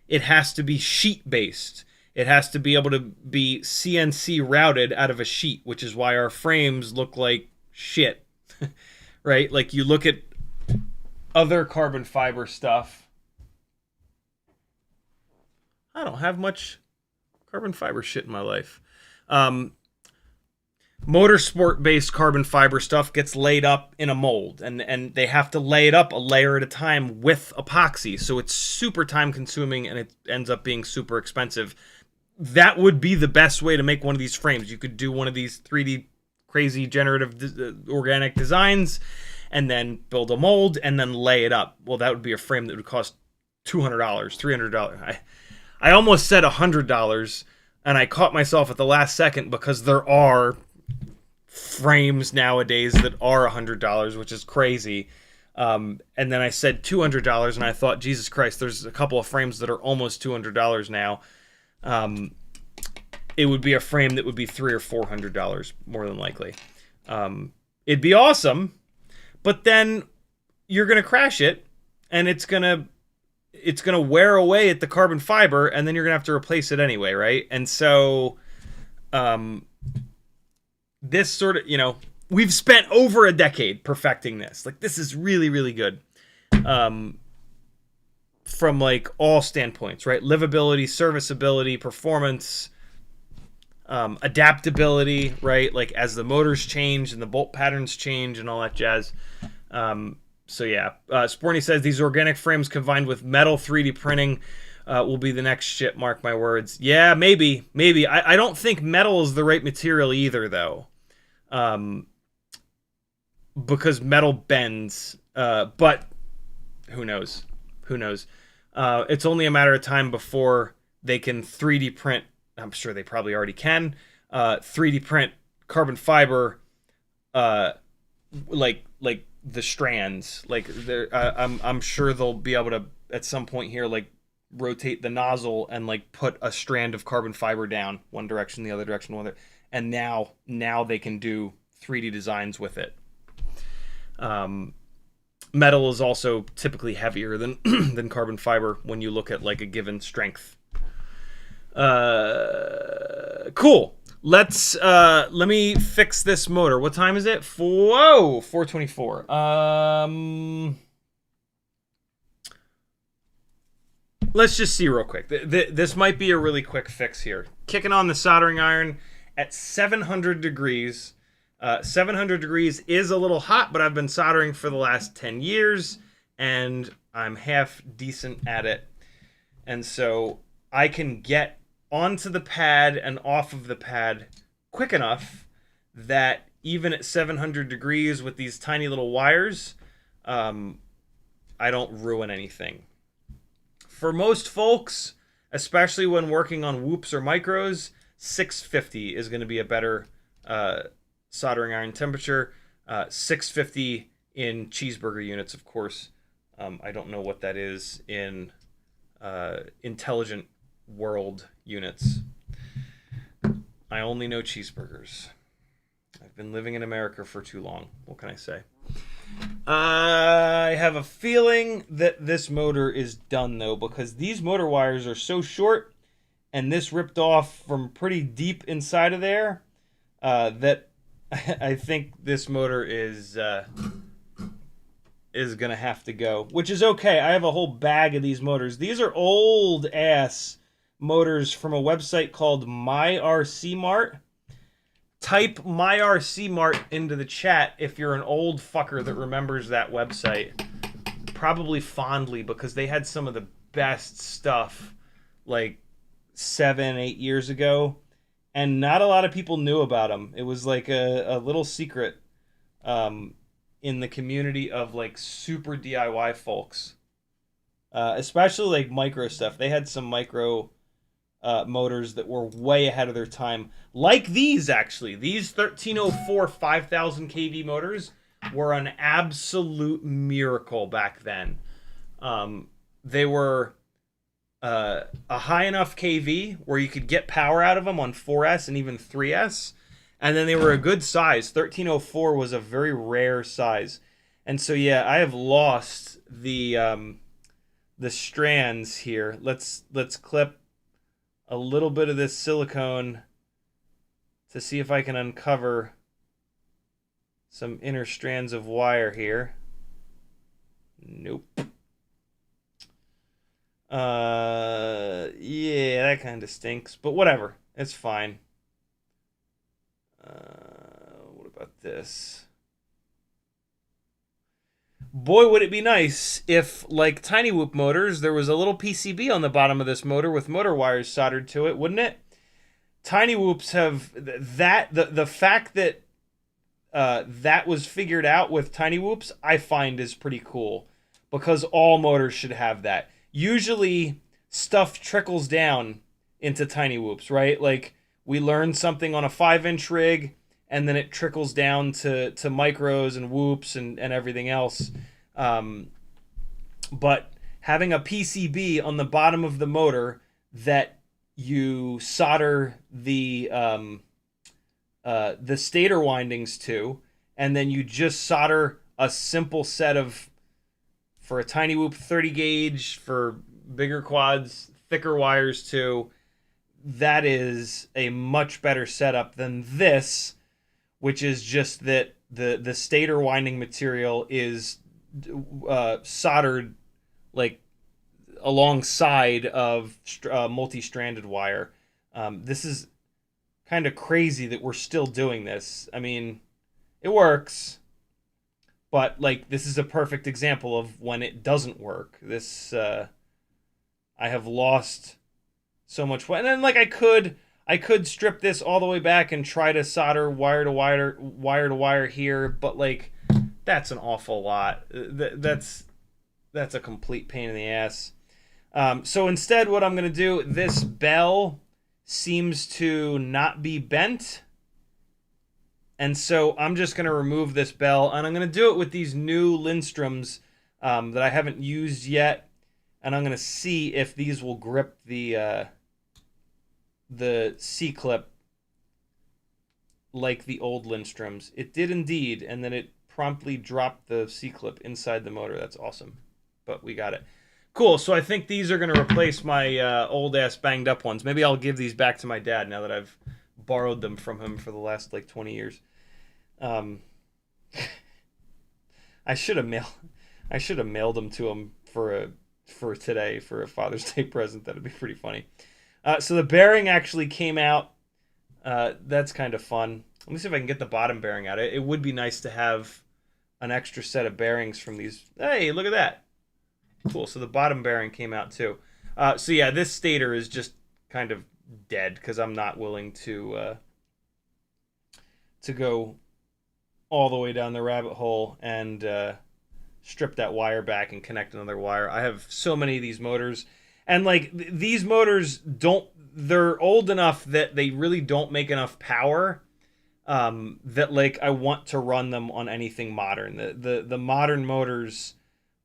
it has to be sheet-based. It has to be able to be CNC routed out of a sheet, which is why our frames look like shit, right? Like, you look at other carbon fiber stuff. I don't have much carbon fiber shit in my life. Motorsport-based carbon fiber stuff gets laid up in a mold, and they have to lay it up a layer at a time with epoxy, so it's super time-consuming, and it ends up being super expensive. That would be the best way to make one of these frames. You could do one of these 3D crazy generative organic designs, and then build a mold, and then lay it up. Well, that would be a frame that would cost $200, $300. I almost said $100, and I caught myself at the last second because there are frames nowadays that are $100, which is crazy. And then I said $200, and I thought, Jesus Christ, there's a couple of frames that are almost $200 now. It would be a frame that would be $300 or $400 more than likely. It'd be awesome, but then you're gonna crash it, and it's gonna wear away at the carbon fiber, and then you're gonna have to replace it anyway, right? And so, this sort of, we've spent over a decade perfecting this. Like, this is really, really good. From like all standpoints, right? Livability, serviceability, performance, adaptability, right? Like as the motors change and the bolt patterns change and all that jazz. So yeah, Sporny says these organic frames combined with metal 3D printing will be the next shit. Mark my words. Yeah, maybe. I don't think metal is the right material either, though, because metal bends. But who knows? It's only a matter of time before they can 3D print. I'm sure they probably already can 3D print carbon fiber, like the strands. Like I'm sure they'll be able to at some point here like rotate the nozzle and like put a strand of carbon fiber down one direction, the other direction, and now they can do 3D designs with it. Metal is also typically heavier than than carbon fiber when you look at like a given strength. Cool. Let me fix this motor. What time is it? 4:24. Let's just see real quick. This might be a really quick fix here. Kicking on the soldering iron at 700 degrees. 700 degrees is a little hot, but I've been soldering for the last 10 years, and I'm half decent at it. And so I can get onto the pad and off of the pad quick enough that even at 700 degrees with these tiny little wires, I don't ruin anything. For most folks, especially when working on whoops or micros, 650 is going to be a better soldering iron temperature. 650 in cheeseburger units, of course. I don't know what that is in intelligent world units. I only know cheeseburgers. I've been living in America for too long. What can I say? I have a feeling that this motor is done, though, because these motor wires are so short, and this ripped off from pretty deep inside of there, that I think this motor is gonna have to go, which is okay. I have a whole bag of these motors. These are old ass motors from a website called MyRCMart. Type MyRCMart into the chat if you're an old fucker that remembers that website. Probably fondly, because they had some of the best stuff like 7-8 years ago, and not a lot of people knew about them. It was like a little secret in the community of like super DIY folks, especially like micro stuff. They had some micro motors that were way ahead of their time, like these. Actually, these 1304 5000 kV motors were an absolute miracle back then. They were a high enough kV where you could get power out of them on 4S and even 3S, and then they were a good size. 1304 was a very rare size, and so yeah, I have lost the strands here. Let's clip a little bit of this silicone to see if I can uncover some inner strands of wire here. Nope. Yeah, that kind of stinks, but whatever. It's fine. What about this? Boy, would it be nice if, like Tiny Whoop motors, there was a little PCB on the bottom of this motor with motor wires soldered to it, wouldn't it? Tiny Whoops have that. The fact that that was figured out with Tiny Whoops, I find is pretty cool, because all motors should have that. Usually, stuff trickles down into Tiny Whoops, right? Like, we learn something on a 5-inch rig, and then it trickles down to micros and whoops and everything else. But having a PCB on the bottom of the motor that you solder the stator windings to, and then you just solder a simple set of, for a tiny whoop, 30 gauge, for bigger quads, thicker wires too. That is a much better setup than this, which is just that the stator winding material is soldered like alongside of multi-stranded wire. This is kind of crazy that we're still doing this. I mean, it works, but like this is a perfect example of when it doesn't work. This I have lost so much. And then like I could strip this all the way back and try to solder wire to wire here, but like that's an awful lot. That's a complete pain in the ass. So instead, what I'm gonna do, this bell seems to not be bent, and so I'm just gonna remove this bell, and I'm gonna do it with these new Lindstroms that I haven't used yet, and I'm gonna see if these will grip the C-clip like the old Lindstroms. It did indeed, and then it promptly dropped the C-clip inside the motor. That's awesome, but we got it. Cool, so I think these are going to replace my old-ass banged-up ones. Maybe I'll give these back to my dad now that I've borrowed them from him for the last, like, 20 years. I should have mailed them to him for today, for a Father's Day present. That would be pretty funny. So the bearing actually came out. That's kind of fun. Let me see if I can get the bottom bearing out. It would be nice to have an extra set of bearings from these. Hey, look at that. Cool, so the bottom bearing came out too. So yeah, this stator is just kind of dead because I'm not willing to go all the way down the rabbit hole and strip that wire back and connect another wire. I have so many of these motors, and like these motors they're old enough that they really don't make enough power that like I want to run them on anything modern. The modern motors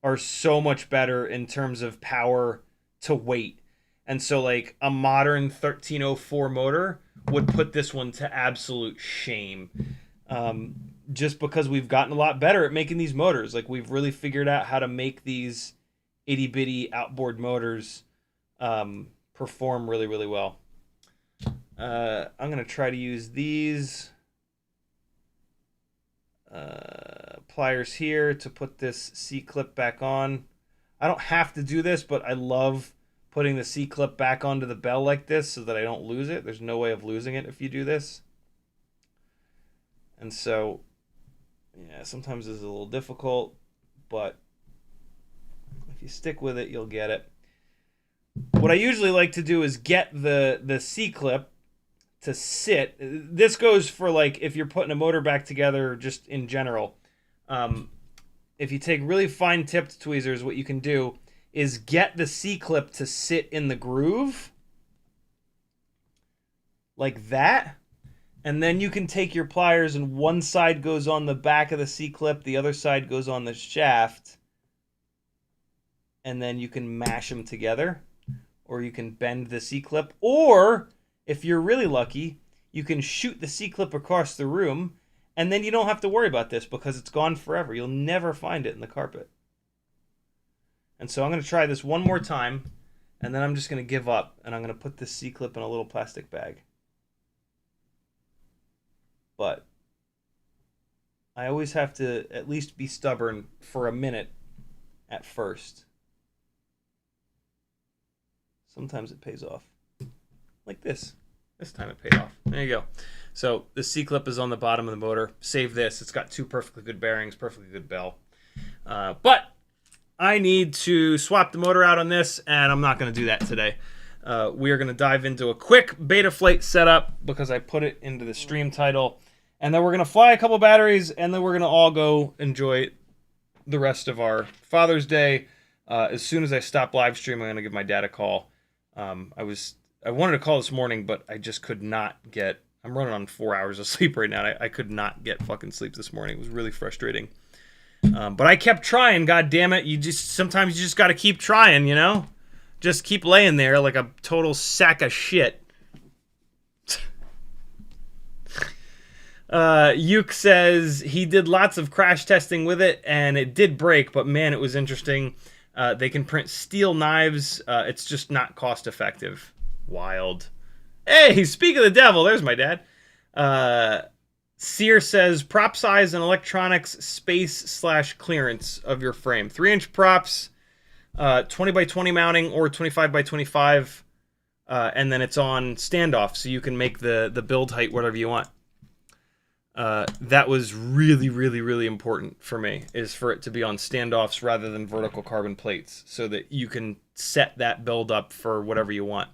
are so much better in terms of power to weight. And so like a modern 1304 motor would put this one to absolute shame. Just because we've gotten a lot better at making these motors. Like we've really figured out how to make these itty bitty outboard motors perform really, really well. I'm going to try to use these pliers here to put this C-clip back on. I don't have to do this, but I love putting the C-clip back onto the bell like this so that I don't lose it. There's no way of losing it if you do this. And so, yeah, sometimes this is a little difficult, but if you stick with it, you'll get it. What I usually like to do is get the C-clip to sit. This goes for like if you're putting a motor back together just in general. If you take really fine tipped tweezers, what you can do is get the C-clip to sit in the groove like that, and then you can take your pliers and one side goes on the back of the C-clip, the other side goes on the shaft, and then you can mash them together, or you can bend the C-clip, or if you're really lucky, you can shoot the C-clip across the room, and then you don't have to worry about this because it's gone forever. You'll never find it in the carpet. And so I'm going to try this one more time, and then I'm just going to give up, and I'm going to put this C-clip in a little plastic bag. But I always have to at least be stubborn for a minute at first. Sometimes it pays off. Like this. This time it paid off. There you go. So the C-clip is on the bottom of the motor. Save this. It's got two perfectly good bearings, perfectly good bell. But I need to swap the motor out on this, and I'm not going to do that today. We are going to dive into a quick Betaflight setup because I put it into the stream title. And then we're going to fly a couple batteries, and then we're going to all go enjoy the rest of our Father's Day. As soon as I stop live streaming, I'm going to give my dad a call. I wanted to call this morning, but I just could not get... I'm running on 4 hours of sleep right now. I could not get fucking sleep this morning. It was really frustrating. But I kept trying, god damn it. Sometimes you just gotta keep trying, you know? Just keep laying there like a total sack of shit. Yuke says he did lots of crash testing with it, and it did break, but man, it was interesting. They can print steel knives. It's just not cost effective. Wild. Hey, speak of the devil. There's my dad. Sear says prop size and electronics space / clearance of your frame. 3-inch props, 20 by 20 mounting or 25 by 25, and then it's on standoff, so you can make the build height whatever you want. That was really, really, really important for me, is for it to be on standoffs rather than vertical carbon plates, so that you can set that build up for whatever you want.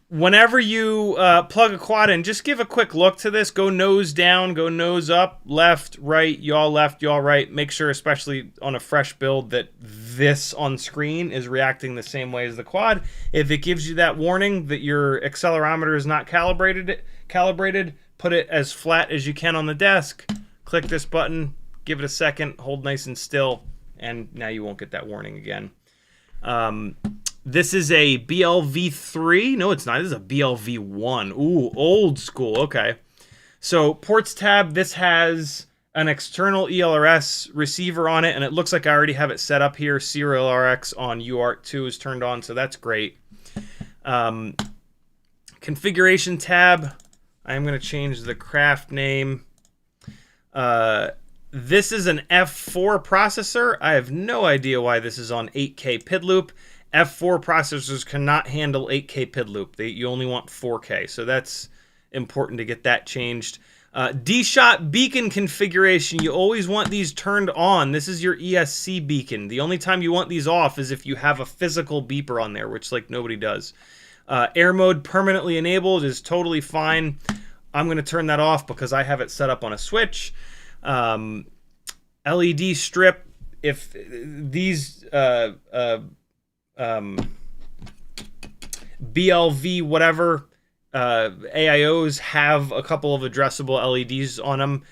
Whenever you plug a quad in, just give a quick look to this. Go nose down, go nose up, left, right, yaw left, yaw right. Make sure, especially on a fresh build, that this on screen is reacting the same way as the quad. If it gives you that warning that your accelerometer is not calibrated, put it as flat as you can on the desk. Click this button, give it a second, hold nice and still, and now you won't get that warning again. This is a BLV3. No, it's not. This is a BLV1. Ooh, old school. Okay. So, ports tab, this has an external ELRS receiver on it, and it looks like I already have it set up here. Serial RX on UART2 is turned on, so that's great. Configuration tab. I'm going to change the craft name. This is an F4 processor. I have no idea why this is on 8K PID loop. F4 processors cannot handle 8K PID loop. You only want 4K, so that's important to get that changed. D-Shot beacon configuration. You always want these turned on. This is your ESC beacon. The only time you want these off is if you have a physical beeper on there, which like nobody does. Air mode permanently enabled is totally fine. I'm going to turn that off because I have it set up on a switch. LED strip. If these BLV whatever AIOs have a couple of addressable LEDs on them.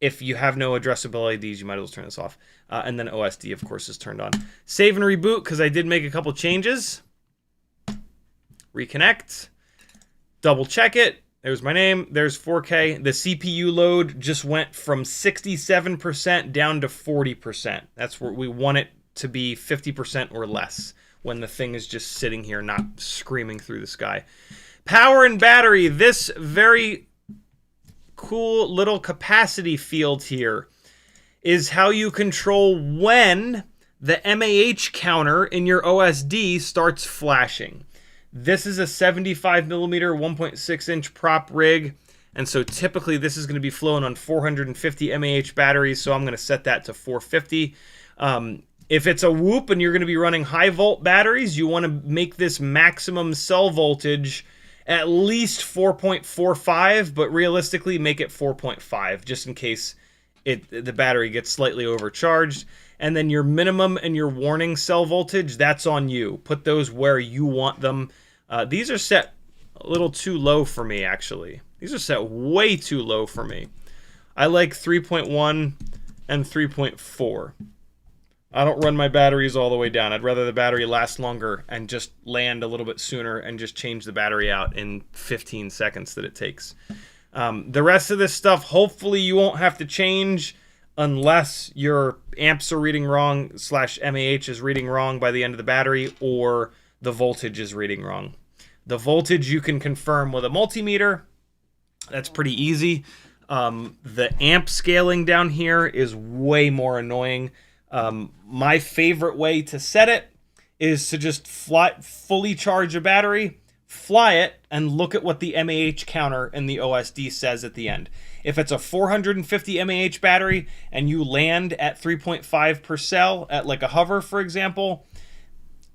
If you have no addressable LEDs, you might as well turn this off. And then OSD, of course, is turned on. Save and reboot, because I did make a couple changes. Reconnect. Double check it. There's my name. There's 4K. The CPU load just went from 67% down to 40%. That's where we want it to be, 50% or less, when the thing is just sitting here not screaming through the sky. Power and battery. This very cool little capacity field here is how you control when the MAH counter in your OSD starts flashing. This is a 75 millimeter 1.6 inch prop rig, and so typically this is going to be flowing on 450 MAH batteries, so I'm going to set that to 450. If it's a Whoop and you're going to be running high volt batteries, you want to make this maximum cell voltage at least 4.45, but realistically make it 4.5 just in case the battery gets slightly overcharged. And then your minimum and your warning cell voltage, that's on you. Put those where you want them. These are set a little too low for me, actually. These are set way too low for me. I like 3.1 and 3.4. I don't run my batteries all the way down. I'd rather the battery last longer and just land a little bit sooner and just change the battery out in 15 seconds that it takes. The rest of this stuff, hopefully you won't have to change unless your amps are reading wrong / MAH is reading wrong by the end of the battery, or the voltage is reading wrong. The voltage you can confirm with a multimeter. That's pretty easy. The amp scaling down here is way more annoying. My favorite way to set it is to just fully charge a battery, fly it, and look at what the MAH counter in the OSD says at the end. If it's a 450 MAH battery and you land at 3.5 per cell at like a hover, for example,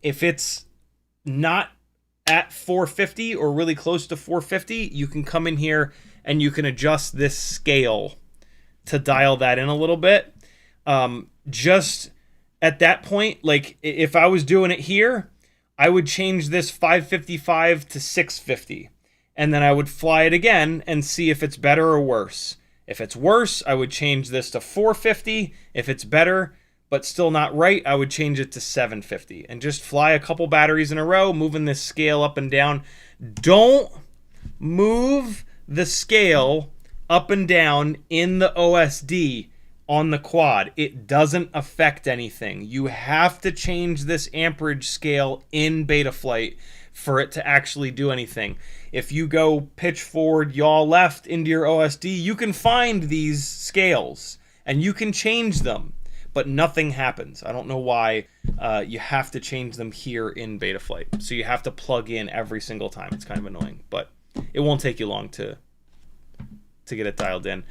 if it's not at 450 or really close to 450, you can come in here and you can adjust this scale to dial that in a little bit. Just at that point, like if I was doing it here, I would change this 555 to 650, and then I would fly it again and see if it's better or worse. If it's worse, I would change this to 450. If it's better, but still not right, I would change it to 750. And just fly a couple batteries in a row, moving this scale up and down. Don't move the scale up and down in the OSD on the quad. It doesn't affect anything. You have to change this amperage scale in Betaflight for it to actually do anything. If you go pitch forward, yaw left into your OSD, you can find these scales and you can change them, but nothing happens. I don't know why you have to change them here in Betaflight. So you have to plug in every single time. It's kind of annoying, but it won't take you long to get it dialed in.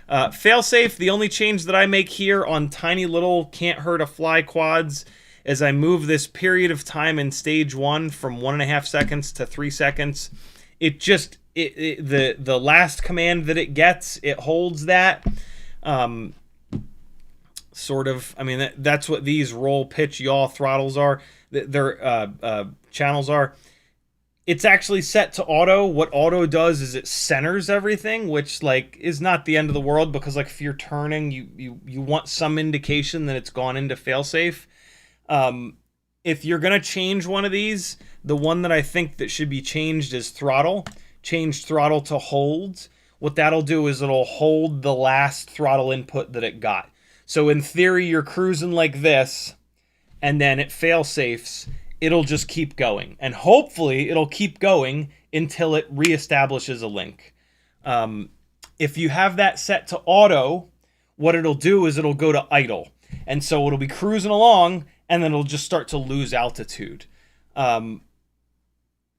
Failsafe, the only change that I make here on tiny little can't hurt a fly quads is I move this period of time in stage 1 from 1.5 seconds to 3 seconds. It just, the last command that it gets, it holds that. Sort of, I mean, that's what these roll, pitch, yaw throttles are. Their channels are. It's actually set to auto. What auto does is it centers everything, which like is not the end of the world, because like if you're turning, you want some indication that it's gone into failsafe. If you're gonna change one of these, the one that I think that should be changed is throttle. Change throttle to hold. What that'll do is it'll hold the last throttle input that it got. So in theory, you're cruising like this, and then it fail-safes. It'll just keep going. And hopefully, it'll keep going until it reestablishes a link. If you have that set to auto, what it'll do is it'll go to idle. And so it'll be cruising along, and then it'll just start to lose altitude.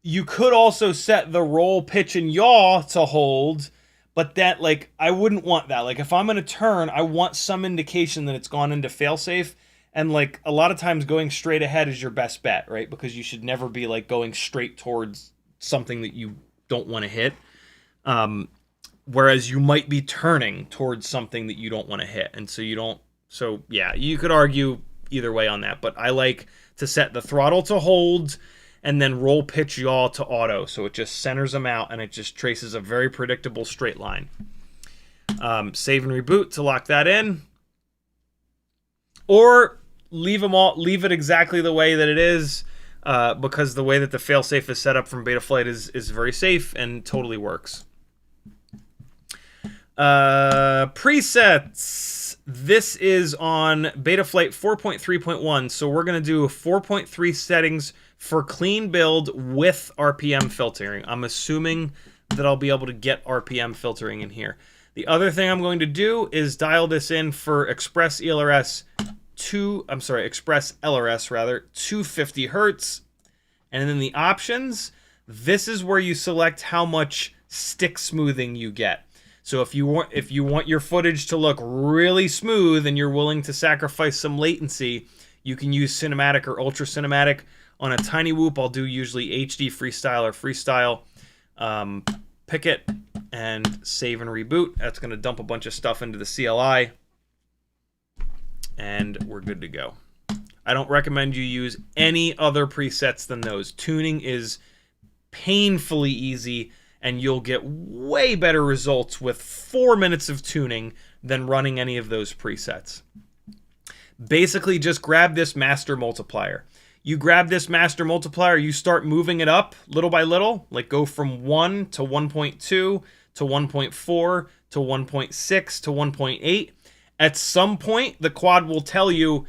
You could also set the roll, pitch, and yaw to hold, but that, like, I wouldn't want that. Like, if I'm going to turn, I want some indication that it's gone into failsafe. And, like, a lot of times going straight ahead is your best bet, right? Because you should never be, like, going straight towards something that you don't want to hit. Whereas you might be turning towards something that you don't want to hit. And so you don't... So, yeah, you could argue either way on that. But I like to set the throttle to hold and then roll, pitch, yaw to auto. So it just centers them out and it just traces a very predictable straight line. Save and reboot to lock that in. Or leave it exactly the way that it is, because the way that the failsafe is set up from Betaflight is very safe and totally works. Presets. This is on Betaflight 4.3.1, so we're going to do 4.3 settings for clean build with RPM filtering. I'm assuming that I'll be able to get RPM filtering in here. The other thing I'm going to do is dial this in for Express LRS 250 hertz. And then the options, this is where you select how much stick smoothing you get. So if you want your footage to look really smooth and you're willing to sacrifice some latency, you can use cinematic or ultra cinematic. On a tiny whoop, I'll do usually HD freestyle or freestyle. Pick it and save and reboot. That's going to dump a bunch of stuff into the CLI. And we're good to go. I don't recommend you use any other presets than those. Tuning is painfully easy, and you'll get way better results with 4 minutes of tuning than running any of those presets. Basically, just grab this master multiplier. You grab this master multiplier, you start moving it up little by little, like go from 1 to 1.2 to 1.4 to 1.6 to 1.8. At some point, the quad will tell you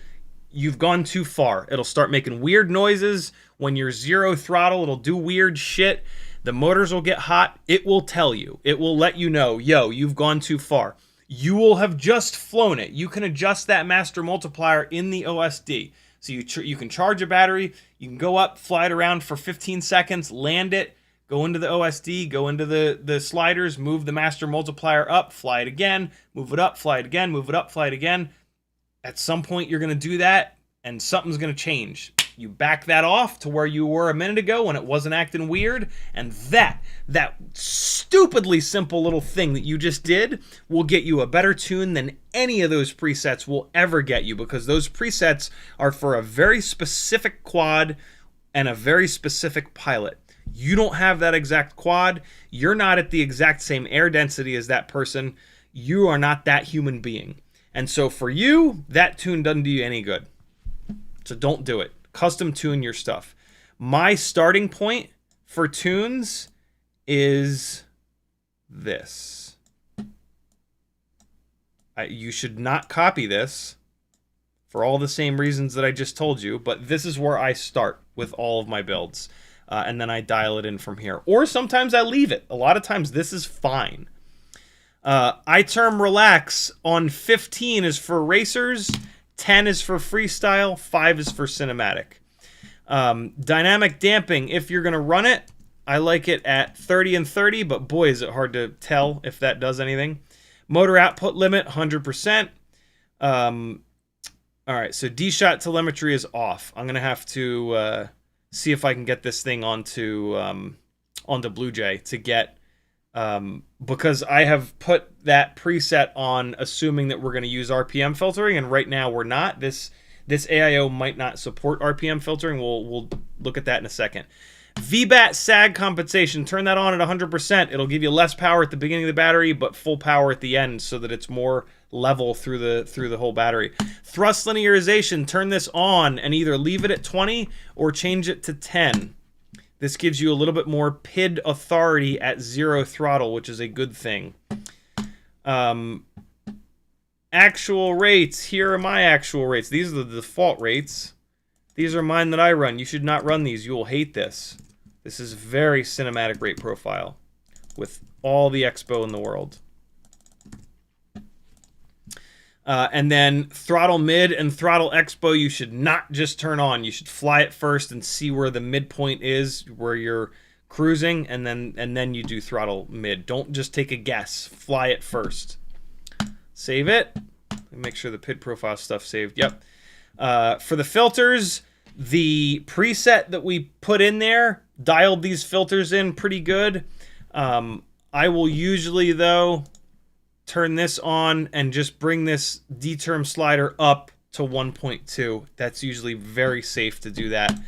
you've gone too far. It'll start making weird noises. When you're zero throttle, it'll do weird shit. The motors will get hot. It will tell you. It will let you know, yo, you've gone too far. You will have just flown it. You can adjust that master multiplier in the OSD. So you can charge a battery, you can go up, fly it around for 15 seconds, land it, go into the OSD, go into the sliders, move the master multiplier up, fly it again, move it up, fly it again, move it up, fly it again. At some point, you're going to do that, and something's going to change. You back that off to where you were a minute ago when it wasn't acting weird, and that stupidly simple little thing that you just did will get you a better tune than any of those presets will ever get you, because those presets are for a very specific quad and a very specific pilot. You don't have that exact quad. You're not at the exact same air density as that person. you are not that human being. And so for you, that tune doesn't do you any good. So don't do it. Custom tune your stuff. My starting point for tunes is this. You should not copy this for all the same reasons that I just told you, but this is where I start with all of my builds. And then I dial it in from here. Or sometimes I leave it. A lot of times this is fine. I term relax on 15 is for racers, 10 is for freestyle, 5 is for cinematic. Dynamic damping, if you're going to run it, I like it at 30 and 30, but boy, is it hard to tell if that does anything. Motor output limit, 100%. All right, so D-shot telemetry is off. I'm going to have to see if I can get this thing onto Blue Jay to get, because I have put that preset on assuming that we're going to use RPM filtering, and right now we're not. This AIO might not support RPM filtering. We'll look at that in a second. VBAT sag compensation, turn that on at 100%. It'll give you less power at the beginning of the battery, but full power at the end so that it's more level through the whole battery. Thrust linearization, turn this on and either leave it at 20 or change it to 10. This gives you a little bit more PID authority at 0 throttle, which is a good thing. Actual rates, here are my actual rates. These are the default rates. These are mine that I run. You should not run these. You will hate this. This is very cinematic rate profile with all the expo in the world. And then throttle mid and throttle expo you should not just turn on. You should fly it first and see where the midpoint is, where you're cruising, and then you do throttle mid. Don't just take a guess. Fly it first. Save it. Make sure the PID profile stuff saved. Yep. For the filters, the preset that we put in there dialed these filters in pretty good. I will usually, though, turn this on and just bring this D-term slider up to 1.2. That's usually very safe to do that.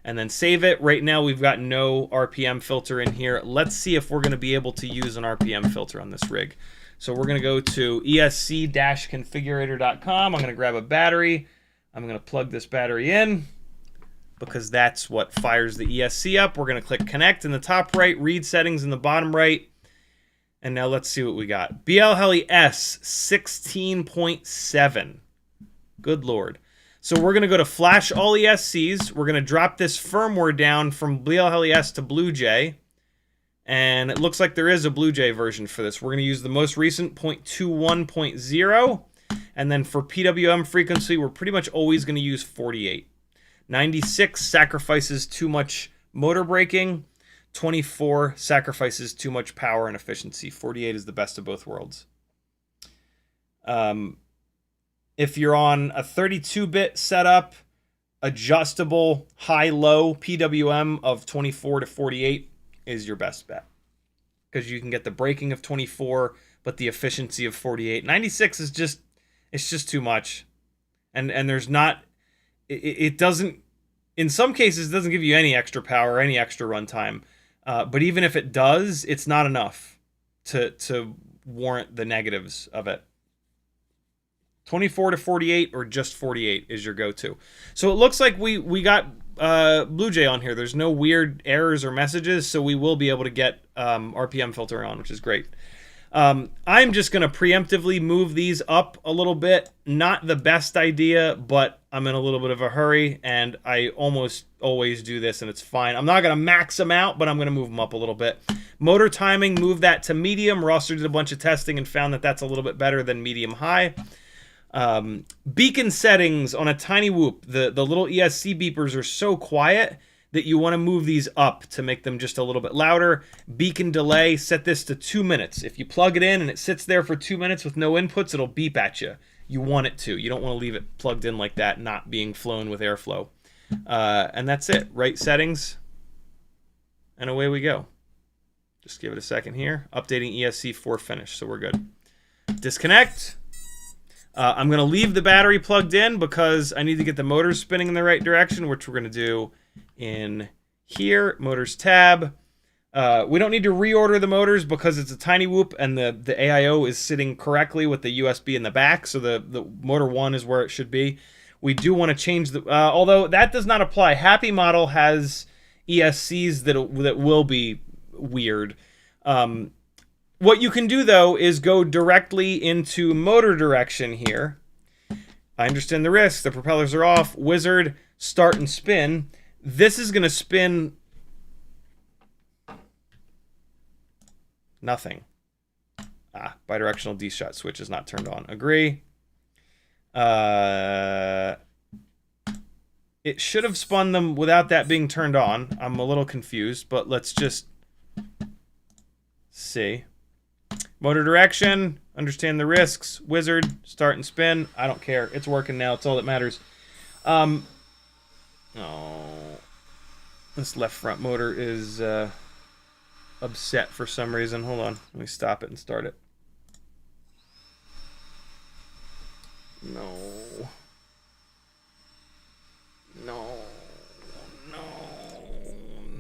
And then save it. Right now we've got no RPM filter in here. Let's see if we're going to be able to use an RPM filter on this rig. So we're going to go to esc-configurator.com. I'm going to grab a battery. I'm going to plug this battery in because that's what fires the ESC up. We're going to click connect in the top right, read settings in the bottom right. And now let's see what we got. BL Heli S 16.7. Good Lord. So we're going to go to flash all ESCs. We're going to drop this firmware down from BL Heli S to Blue Jay. And it looks like there is a Blue Jay version for this. We're going to use the most recent 0.21.0. And then for PWM frequency, we're pretty much always going to use 48. 96 sacrifices too much motor braking. 24 sacrifices too much power and efficiency. 48 is the best of both worlds. If you're on a 32-bit setup, adjustable high-low PWM of 24 to 48 is your best bet. Because you can get the braking of 24, but the efficiency of 48. 96 is just, it's just too much. And there's not, it doesn't, in some cases, it doesn't give you any extra power, or any extra runtime. But even if it does, it's not enough to warrant the negatives of it. 24 to 48 or just 48 is your go-to. So it looks like we got Blue Jay on here. There's no weird errors or messages, so we will be able to get RPM filter on, which is great. I'm just going to preemptively move these up a little bit. Not the best idea, but I'm in a little bit of a hurry, and I almost always do this, and it's fine. I'm not going to max them out, but I'm going to move them up a little bit. Motor timing, move that to medium. Roster did a bunch of testing and found that that's a little bit better than medium high. Beacon settings on a tiny whoop. The little ESC beepers are so quiet that you want to move these up to make them just a little bit louder. Beacon delay, set this to 2 minutes. If you plug it in and it sits there for 2 minutes with no inputs, it'll beep at you. You want it to. You don't want to leave it plugged in like that, not being flown with airflow. And that's it. Right settings. And away we go. Just give it a second here. Updating ESC for finish, so we're good. Disconnect. I'm going to leave the battery plugged in because I need to get the motors spinning in the right direction, which we're going to do in here. Motors tab. We don't need to reorder the motors because it's a tiny whoop and the AIO is sitting correctly with the USB in the back, so the motor 1 is where it should be. We do want to change the... although that does not apply. Happy Model has ESCs that will be weird. What you can do, though, is go directly into motor direction here. I understand the risk. The propellers are off. Wizard, start and spin. This is going to spin... nothing. Bidirectional D-shot switch is not turned on. Agree. It should have spun them without that being turned on. I'm a little confused, but let's just see. Motor direction, understand the risks. Wizard, start and spin. I don't care. It's working now. It's all that matters. Oh, this left front motor is upset for some reason. Hold on. Let me stop it and start it. No. No. No.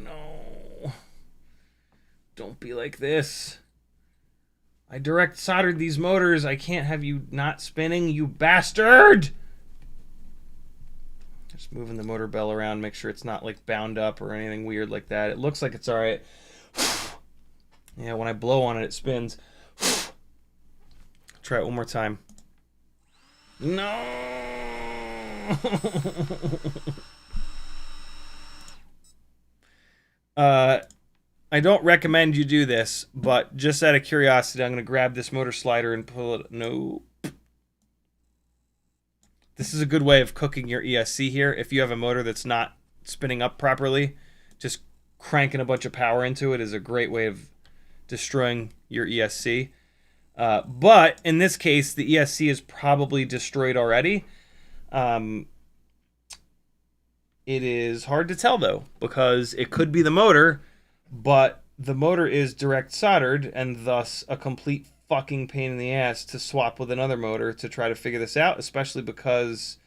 No. Don't be like this. I direct soldered these motors. I can't have you not spinning, you bastard! Just moving the motor bell around, make sure it's not like bound up or anything weird like that. It looks like it's alright. Yeah, when I blow on it, it spins. Try it one more time. No! I don't recommend you do this, but just out of curiosity, I'm going to grab this motor slider and pull it. No. This is a good way of cooking your ESC here. If you have a motor that's not spinning up properly, just cranking a bunch of power into it is a great way of destroying your ESC. But in this case, the ESC is probably destroyed already. It is hard to tell, though, because it could be the motor, but the motor is direct soldered and thus a complete fucking pain in the ass to swap with another motor to try to figure this out, especially because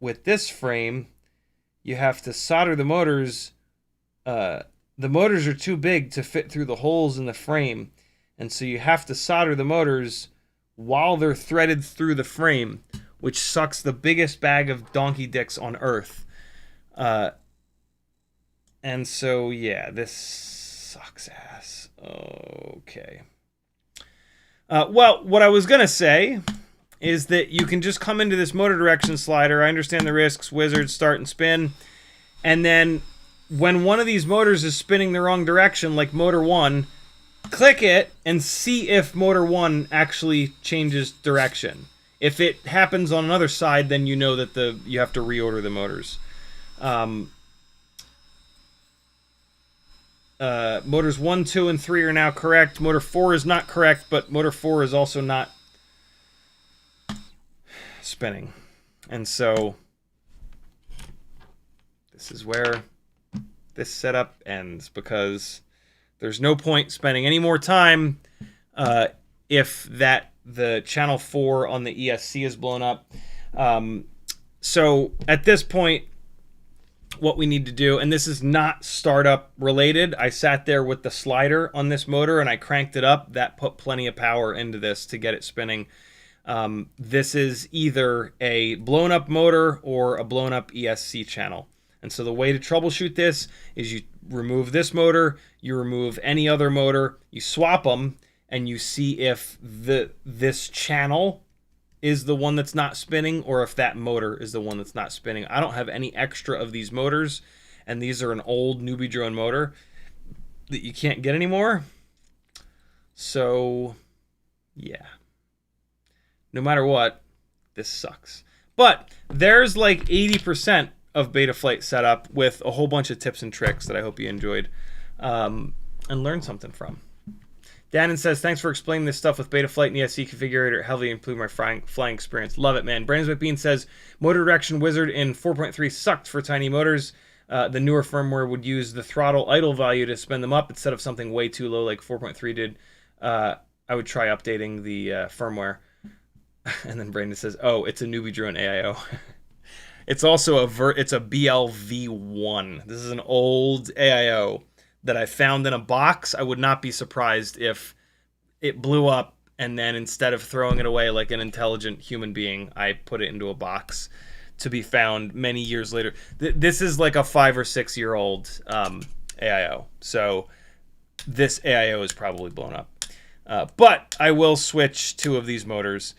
with this frame, you have to solder the motors. The motors are too big to fit through the holes in the frame, and so you have to solder the motors while they're threaded through the frame, which sucks the biggest bag of donkey dicks on earth. And so, yeah, this sucks ass. Okay. Well, what I was going to say is that you can just come into this motor direction slider. I understand the risks. Wizard, start and spin. And then when one of these motors is spinning the wrong direction, like motor 1, click it and see if motor 1 actually changes direction. If it happens on another side, then you know that you have to reorder the motors. Motors 1, 2, and 3 are now correct. Motor 4 is not correct, but motor 4 is also not spinning. And so this is where this setup ends, because there's no point spending any more time if the channel 4 on the ESC is blown up. So at this point, what we need to do, and this is not startup related, I sat there with the slider on this motor and I cranked it up. That put plenty of power into this to get it spinning. This is either a blown up motor or a blown up ESC channel. And so the way to troubleshoot this is you remove this motor, you remove any other motor, you swap them, and you see if this channel is the one that's not spinning or if that motor is the one that's not spinning. I don't have any extra of these motors, and these are an old newbie drone motor that you can't get anymore. So, yeah. No matter what, this sucks. But there's like 80% of Betaflight setup with a whole bunch of tips and tricks that I hope you enjoyed and learned something from. Dannon says, thanks for explaining this stuff with Betaflight and ESC configurator. It heavily improved my flying experience. Love it, man. Brandon McBean says, motor direction wizard in 4.3 sucked for tiny motors. The newer firmware would use the throttle idle value to spin them up instead of something way too low like 4.3 did. I would try updating the firmware. And then Brandon says, oh, it's a newbie drone AIO. It's also it's a BLV1. This is an old AIO that I found in a box. I would not be surprised if it blew up, and then instead of throwing it away like an intelligent human being, I put it into a box to be found many years later. This is like a 5 or 6 year old AIO, so this AIO is probably blown up. But I will switch 2 of these motors.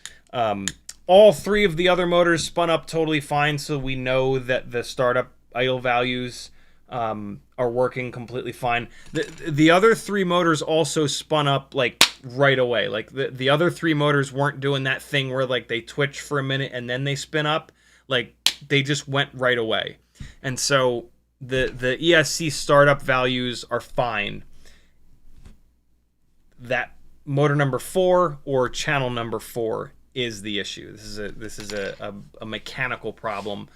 All 3 of the other motors spun up totally fine, so we know that the startup idle values are working completely fine. The other 3 motors also spun up like right away. Like the other 3 motors weren't doing that thing where like they twitch for a minute and then they spin up. Like they just went right away. And so the ESC startup values are fine. That motor number 4 or channel number 4 is the issue. This is a mechanical problem.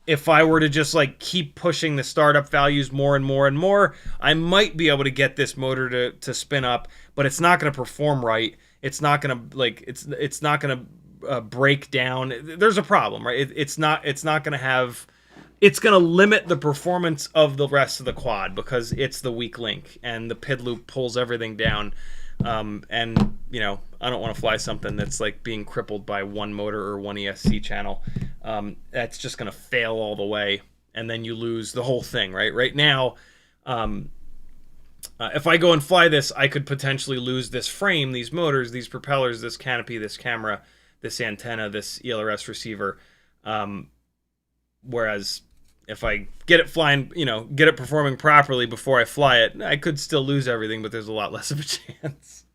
If I were to just like keep pushing the startup values more and more and more, I might be able to get this motor to spin up, but it's not going to perform right. It's not going to like it's not going to break down. There's a problem, right? It's not going to have. It's going to limit the performance of the rest of the quad because it's the weak link, and the PID loop pulls everything down. And you know, I don't want to fly something that's like being crippled by one motor or one ESC channel. That's just going to fail all the way, and then you lose the whole thing, right? Right now, if I go and fly this, I could potentially lose this frame, these motors, these propellers, this canopy, this camera, this antenna, this ELRS receiver. Whereas if I get it flying, you know, get it performing properly before I fly it, I could still lose everything, but there's a lot less of a chance.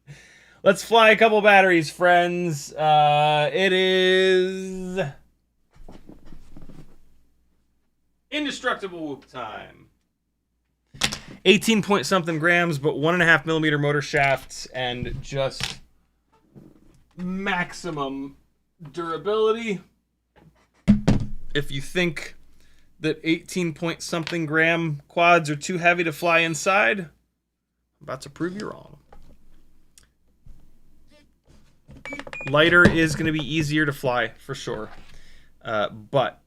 Let's fly a couple batteries, friends. It is indestructible whoop time. 18 point something grams, but 1.5 millimeter motor shafts and just maximum durability. If you think that 18 point something gram quads are too heavy to fly inside, I'm about to prove you wrong. Lighter is going to be easier to fly for sure, but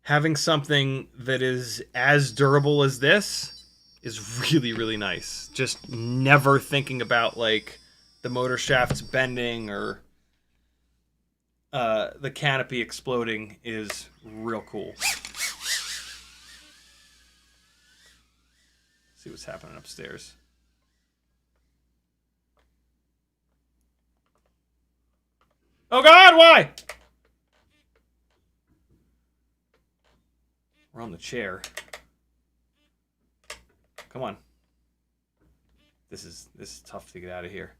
having something that is as durable as this is really, really nice. Just never thinking about like the motor shafts bending or the canopy exploding is real cool. See what's happening upstairs. Oh God, why? We're on the chair. Come on. This is tough to get out of here.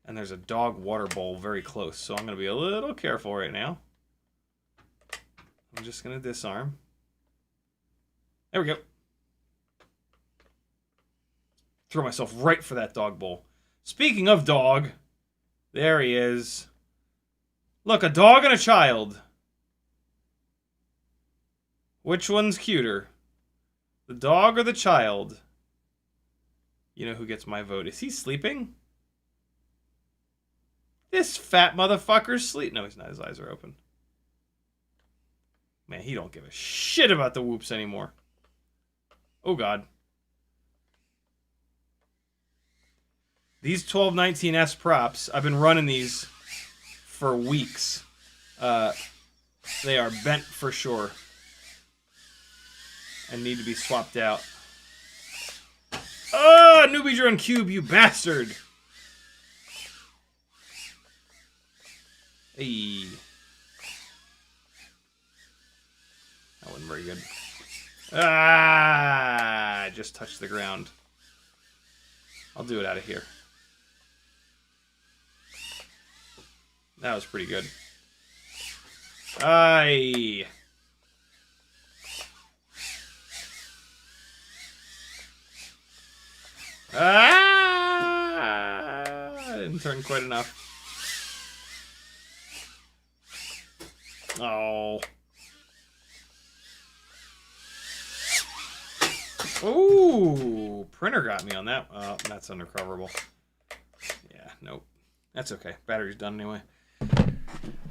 And there's a dog water bowl very close, so I'm going to be a little careful right now. I'm just going to disarm. There we go. Throw myself right for that dog bowl. Speaking of dog, there he is. Look, a dog and a child. Which one's cuter? The dog or the child? You know who gets my vote. Is he sleeping? This fat motherfucker's sleep. No, he's not. His eyes are open. Man, he don't give a shit about the whoops anymore. Oh, God. These 1219S props, I've been running these for weeks. They are bent for sure and need to be swapped out. Oh, newbie drone cube, you bastard! Hey. That wasn't very good. Ah! I just touched the ground. I'll do it out of here. That was pretty good. Aye. Ah! I didn't turn quite enough. Oh. Ooh, printer got me on that. That's undercoverable. Yeah, nope. That's okay. Battery's done anyway.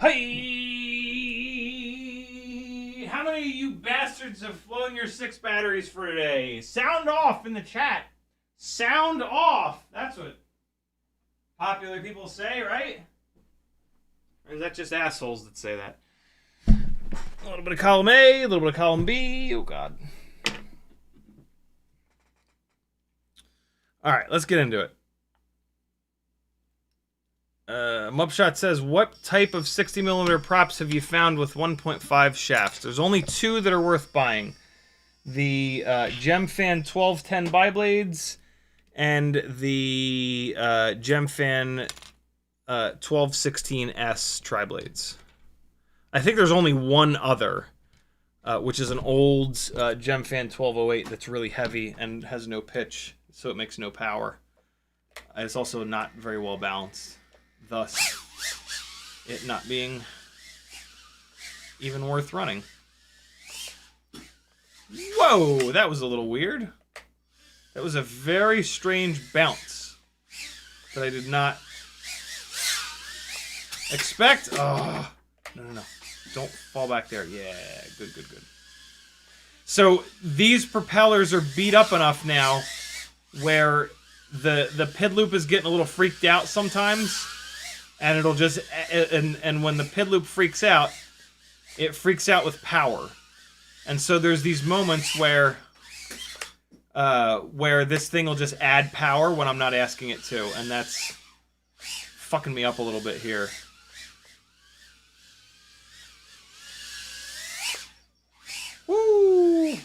Hey! How many of you bastards bastards have flown your 6 batteries for today. Sound off in the chat. Sound off. That's what popular people say, right? Or is that just assholes that say that? A little bit of column A, a little bit of column B. Oh, God. All right, let's get into it. Mupshot says, what type of 60mm props have you found with 1.5 shafts? There's only 2 that are worth buying. The Gemfan 1210 biblades and the Gemfan 1216S tri-blades. I think there's only one other, which is an old Gemfan 1208 that's really heavy and has no pitch, so it makes no power. It's also not very well balanced, thus it not being even worth running. Whoa, that was a little weird. That was a very strange bounce that I did not expect. Oh, no. Don't fall back there. Yeah, good. So these propellers are beat up enough now where the PID loop is getting a little freaked out sometimes, and it'll just and when the PID loop freaks out, it freaks out with power. And so there's these moments where this thing will just add power when I'm not asking it to, and that's fucking me up a little bit here. Woo!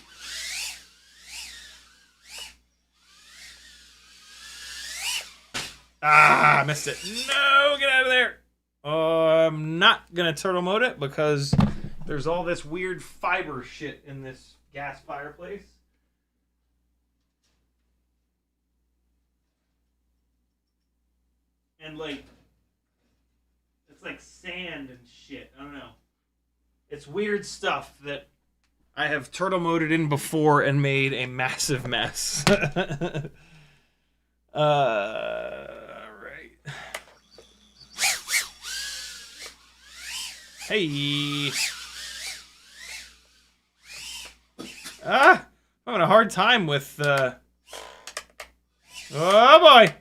Ah, missed it. No, get out of there. I'm not gonna turtle mode it because there's all this weird fiber shit in this gas fireplace. And like, it's like sand and shit. I don't know. It's weird stuff that I have turtle moded in before and made a massive mess. Alright. Hey. I'm having a hard time with, oh boy.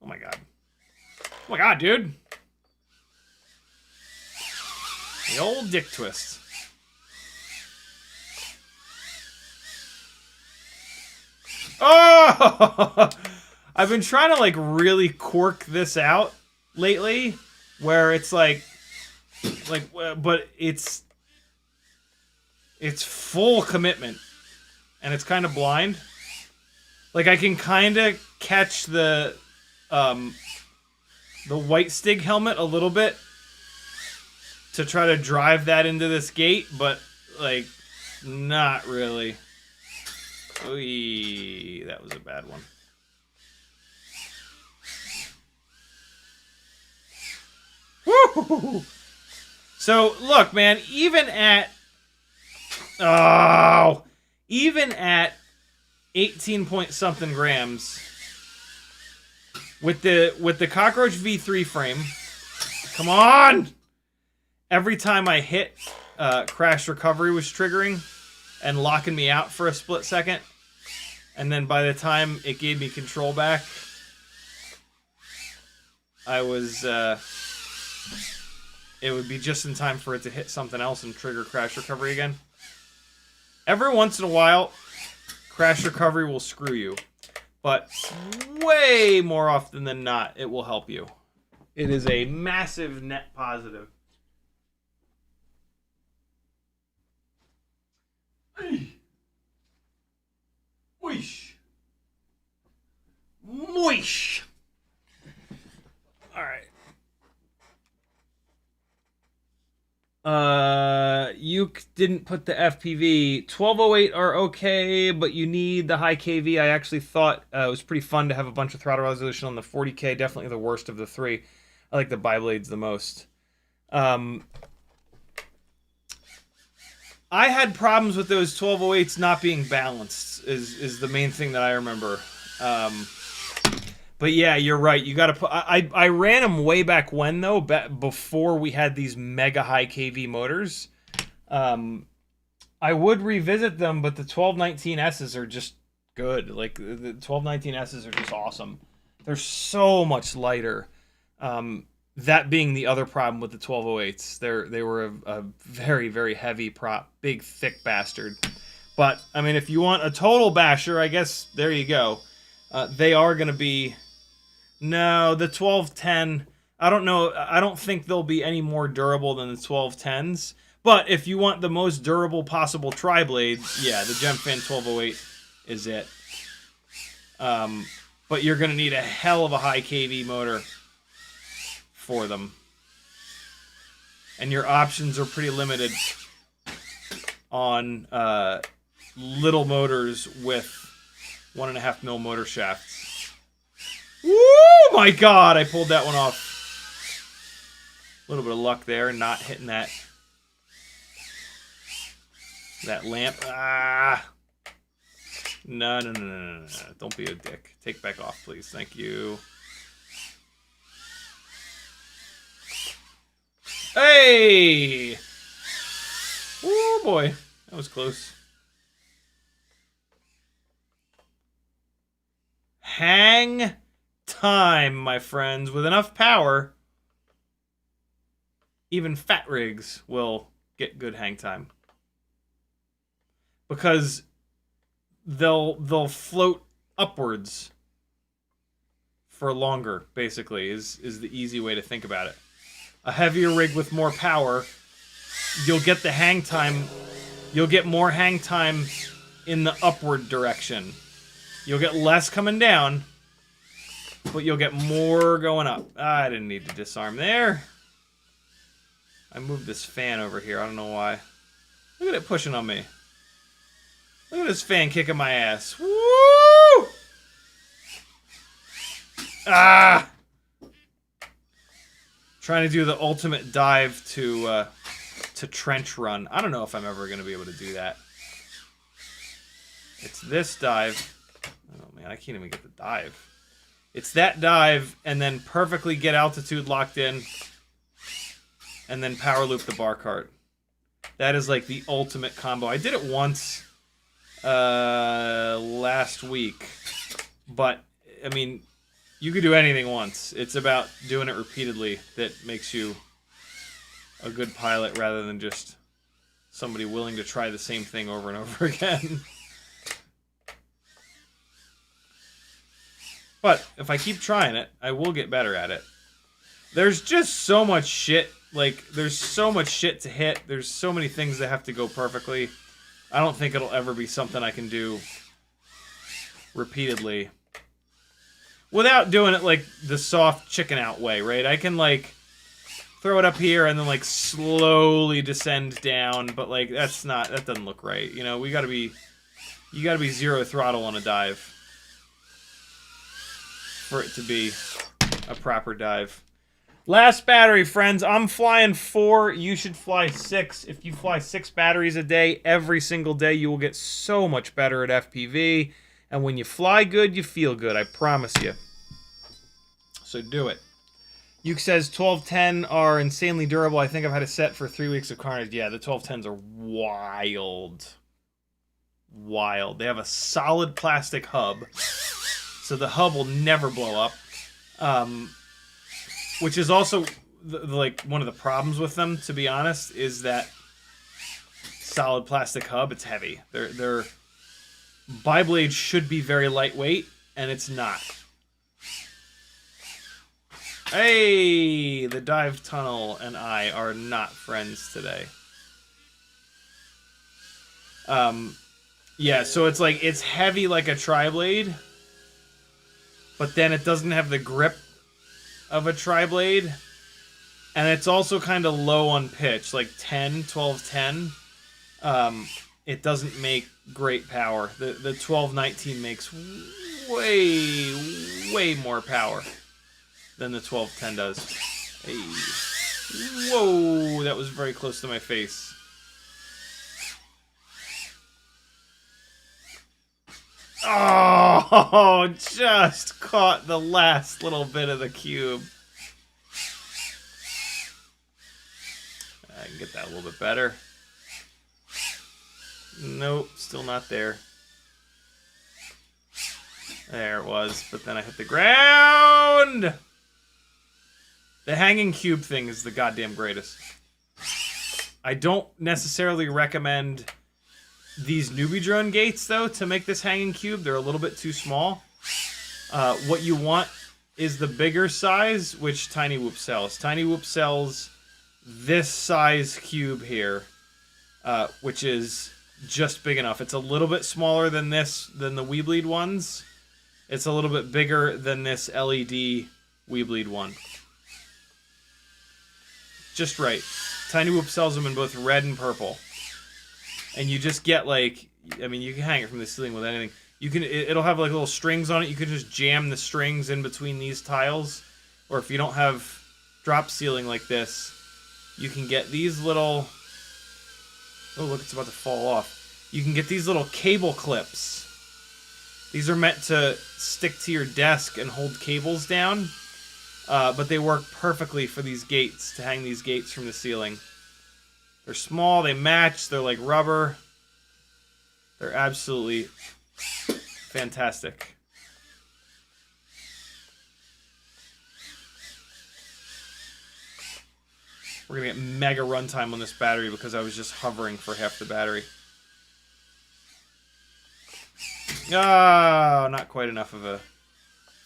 Oh my god. Oh my god, dude. The old dick twist. Oh! I've been trying to, like, really cork this out lately, where it's like, but it's full commitment, and it's kind of blind. Like, I can kind of catch the white Stig helmet a little bit to try to drive that into this gate, but, like, not really. Oy, that was a bad one. Woo! So, look, man, even at 18 point something grams with the Cockroach V3 frame, come on! Every time I hit, crash recovery was triggering and locking me out for a split second. And then by the time it gave me control back, I was, it would be just in time for it to hit something else and trigger crash recovery again. Every once in a while, crash recovery will screw you. But way more often than not, it will help you. It is a massive net positive. Whoosh. Moish. Alright. You didn't put the FPV. 1208 are okay, but you need the high KV. I actually thought it was pretty fun to have a bunch of throttle resolution on the 40K. Definitely the worst of the three. I like the biblades the most. I had problems with those 1208s not being balanced, is the main thing that I remember. But yeah, you're right. You got to put. I ran them way back when though, before we had these mega high kV motors. I would revisit them, but the 1219s are just good. Like the 1219s are just awesome. They're so much lighter. That being the other problem with the 1208s, they were a very very heavy prop, big thick bastard. But I mean, if you want a total basher, I guess there you go. They are going to be. No, the 1210, I don't know. I don't think they'll be any more durable than the 1210s. But if you want the most durable possible tri-blade, yeah, the Gemfan 1208 is it. But you're going to need a hell of a high kV motor for them. And your options are pretty limited on little motors with 1.5 mil motor shafts. Woo! My God, I pulled that one off. A little bit of luck there, not hitting that lamp. Ah! No. Don't be a dick. Take back off, please. Thank you. Hey! Oh boy, that was close. Hang time, my friends. With enough power, even fat rigs will get good hang time. Because they'll float upwards for longer, basically, is the easy way to think about it. A heavier rig with more power, you'll get the hang time, you'll get more hang time in the upward direction. You'll get less coming down, but you'll get more going up. I didn't need to disarm there. I moved this fan over here. I don't know why. Look at it pushing on me. Look at this fan kicking my ass. Woo! Ah! Trying to do the ultimate dive to trench run. I don't know if I'm ever going to be able to do that. It's this dive. Oh man, I can't even get the dive. It's that dive, and then perfectly get altitude locked in, and then power loop the bar cart. That is like the ultimate combo. I did it once last week, but I mean, you could do anything once. It's about doing it repeatedly that makes you a good pilot rather than just somebody willing to try the same thing over and over again. But if I keep trying it, I will get better at it. There's just so much shit. Like, there's so much shit to hit. There's so many things that have to go perfectly. I don't think it'll ever be something I can do repeatedly without doing it like the soft chicken out way, right? I can like throw it up here and then like slowly descend down, but like that doesn't look right. You know, you gotta be zero throttle on a dive for it to be a proper dive. Last battery, friends. I'm flying 4. You should fly 6. If you fly 6 batteries a day, every single day, you will get so much better at FPV. And when you fly good, you feel good. I promise you. So do it. Uke says 1210 are insanely durable. I think I've had a set for 3 weeks of carnage. Yeah, the 1210s are wild. Wild. They have a solid plastic hub. So the hub will never blow up. Which is also like one of the problems with them, to be honest, is that solid plastic hub. It's heavy. Their biblade should be very lightweight, and it's not. Hey, the dive tunnel and I are not friends today. Yeah, so it's like it's heavy like a tri-blade, but then it doesn't have the grip of a tri-blade, and it's also kind of low on pitch, like 1210. It doesn't make great power. The 1219 makes way more power than the 1210 does. Hey. Whoa, that was very close to my face. Oh, just caught the last little bit of the cube. I can get that a little bit better. Nope, still not there. There it was, but then I hit the ground! The hanging cube thing is the goddamn greatest. I don't necessarily recommend these newbie drone gates, though, to make this hanging cube. They're a little bit too small. What you want is the bigger size, which Tiny Whoop sells. Tiny Whoop sells this size cube here, which is just big enough. It's a little bit smaller than the Weebleed ones. It's a little bit bigger than this LED Weebleed one. Just right. Tiny Whoop sells them in both red and purple. And you just get like, I mean, you can hang it from the ceiling with anything. You can, it'll have like little strings on it. You can just jam the strings in between these tiles. Or if you don't have drop ceiling like this, you can get these little, oh look, it's about to fall off. You can get these little cable clips. These are meant to stick to your desk and hold cables down. But they work perfectly for these gates, to hang these gates from the ceiling. They're small, they match, they're like rubber. They're absolutely fantastic. We're gonna get mega runtime on this battery because I was just hovering for half the battery. Oh, not quite enough of a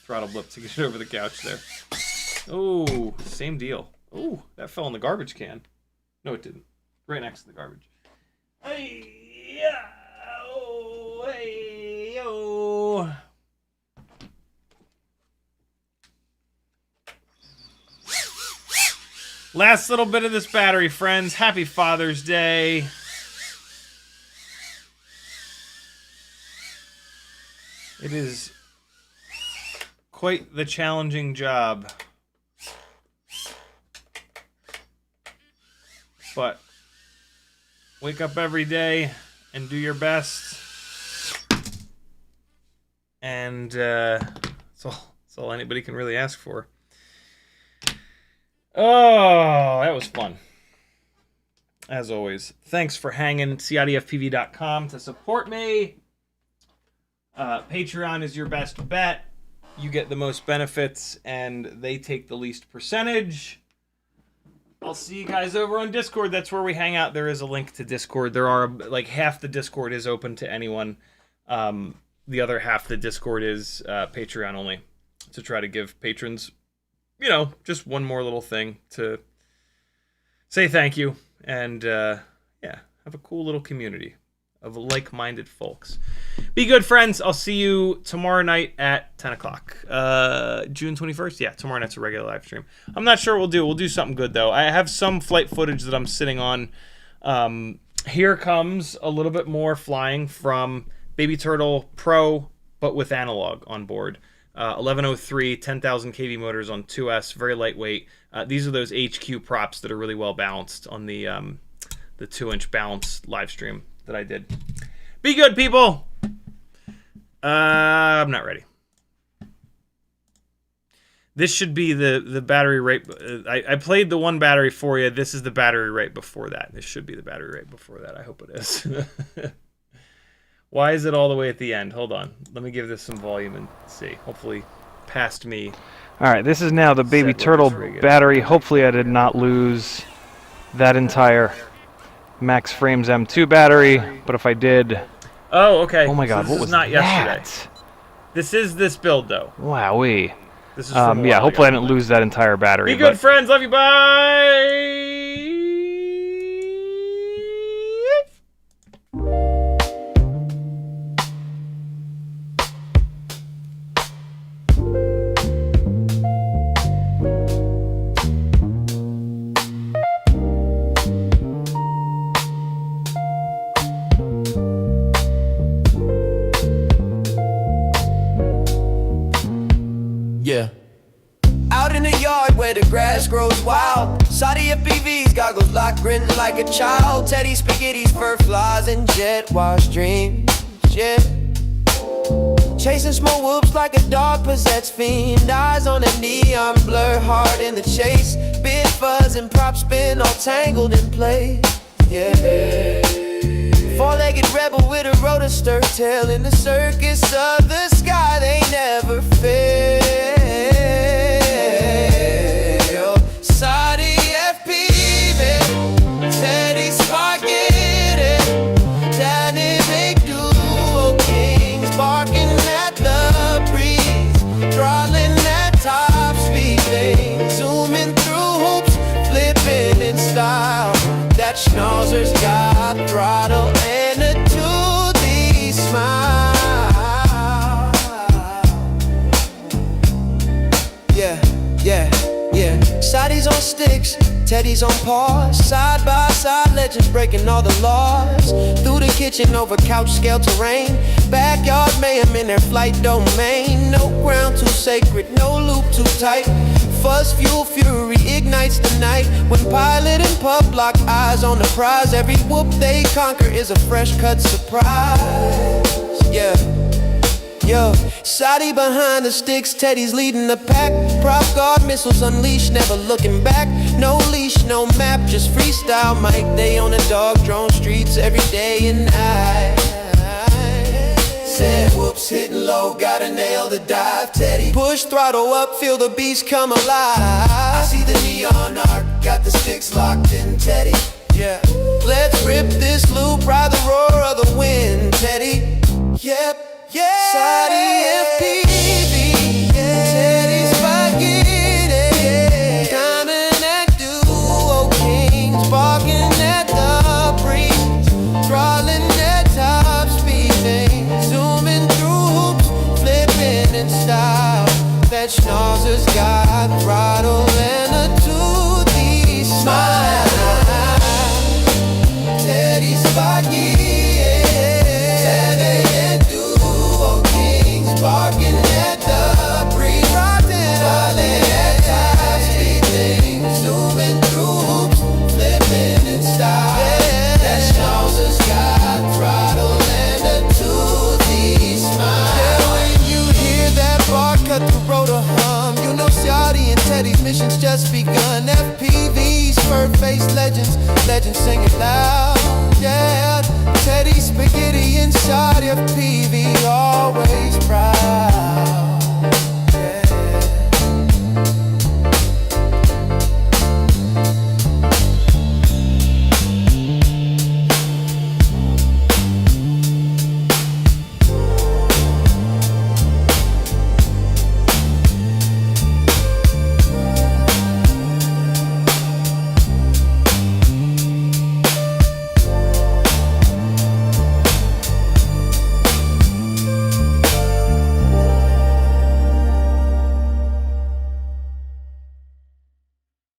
throttle blip to get it over the couch there. Oh, same deal. Oh, that fell in the garbage can. No, it didn't. Right next to the garbage. Hey, yeah. Oh, hey, yo. Last little bit of this battery, friends. Happy Father's Day. It is quite the challenging job. But wake up every day and do your best. And that's all anybody can really ask for. Oh, that was fun. As always, thanks for hanging. CiottiFPV.com to support me. Patreon is your best bet. You get the most benefits, and they take the least percentage. I'll see you guys over on Discord. That's where we hang out. There is a link to Discord. There are, like, half the Discord is open to anyone. The other half of the Discord is Patreon only. To try to give patrons, you know, just one more little thing to say thank you. And, yeah, have a cool little community of like-minded folks. Be good, friends. I'll see you tomorrow night at 10 o'clock. June 21st? Yeah, tomorrow night's a regular live stream. I'm not sure what we'll do. We'll do something good, though. I have some flight footage that I'm sitting on. Here comes a little bit more flying from Baby Turtle Pro, but with analog on board. 1103, 10,000 kV motors on 2S, very lightweight. These are those HQ props that are really well balanced on the 2-inch balance live stream that I did. Be good, people. I'm not ready. This should be the battery rate. I played the one battery for you. This is the battery rate before that. This should be the battery rate before that. I hope it is. Why is it all the way at the end? Hold on. Let me give this some volume and see. Hopefully past me. All right, this is now the Baby Turtle battery. Hopefully I did not lose that entire Max Frames M2 battery, but if I did... Oh, okay. Oh my god, so what was not that? Yesterday. This is this build, though. Wowee. This is from yeah, hopefully I didn't lose that entire battery. Be good, friends. Love you. Bye. Yeah. Out in the yard where the grass grows wild, CiottiFPV's goggles locked, grinning like a child. Teddy spaghetti's, fur flies, and jet wash dreams. Yeah. Chasing small whoops like a dog possessed fiend. Eyes on a neon blur, heart in the chase. Bit fuzz and prop spin all tangled in place. Yeah. Four-legged rebel with a rotor stir tail. In the circus of the sky, they never fail. CiottiFPV, Teddy Spaghetti, dynamic duo kings, barking at the breeze, throttling at top speed, thing, zooming through hoops, flipping in style. That schnauzer's got throttle and a toothy smile. Yeah, yeah, yeah. Shotties on sticks, Teddy's on paws. Side by side, legends breaking all the laws. Through the kitchen, over couch scale terrain. Backyard mayhem in their flight domain. No ground too sacred, no loop too tight. Fuzz, fuel, fury ignites the night. When pilot and pup lock eyes on the prize, every whoop they conquer is a fresh cut surprise. Yeah, yo, Shotty behind the sticks, Teddy's leading the pack. Prop guard missiles unleashed, never looking back. No leash, no map, just freestyle mic. They on the dog drone streets every day and night. Said whoops, hitting low, gotta nail the dive, Teddy. Push throttle up, feel the beast come alive. I see the neon arc, got the sticks locked in, Teddy. Yeah, let's rip this loop, ride the roar of the wind, Teddy. Yep, yeah. CiottiFPV, Teddy Spaghetti, dynamic duo kings, barking at the breeze, throttling at top speed, zooming through hoops, flipping in style. That schnauzer's got throttle and a toothy smile. Teddy Spaghetti, dynamic duo kings, barking at the breeze, throttling at top speed, zooming through hoops, flipping in style. That schnauzer's got throttle and a toothy smile. Yeah, when you hear that bar cut the rotor hum, you know Ciotti and Teddy's mission's just begun. FPVs, fur-faced legends, legends singing loud. Yeah, Teddy Spaghetti and CiottiFPV, always proud.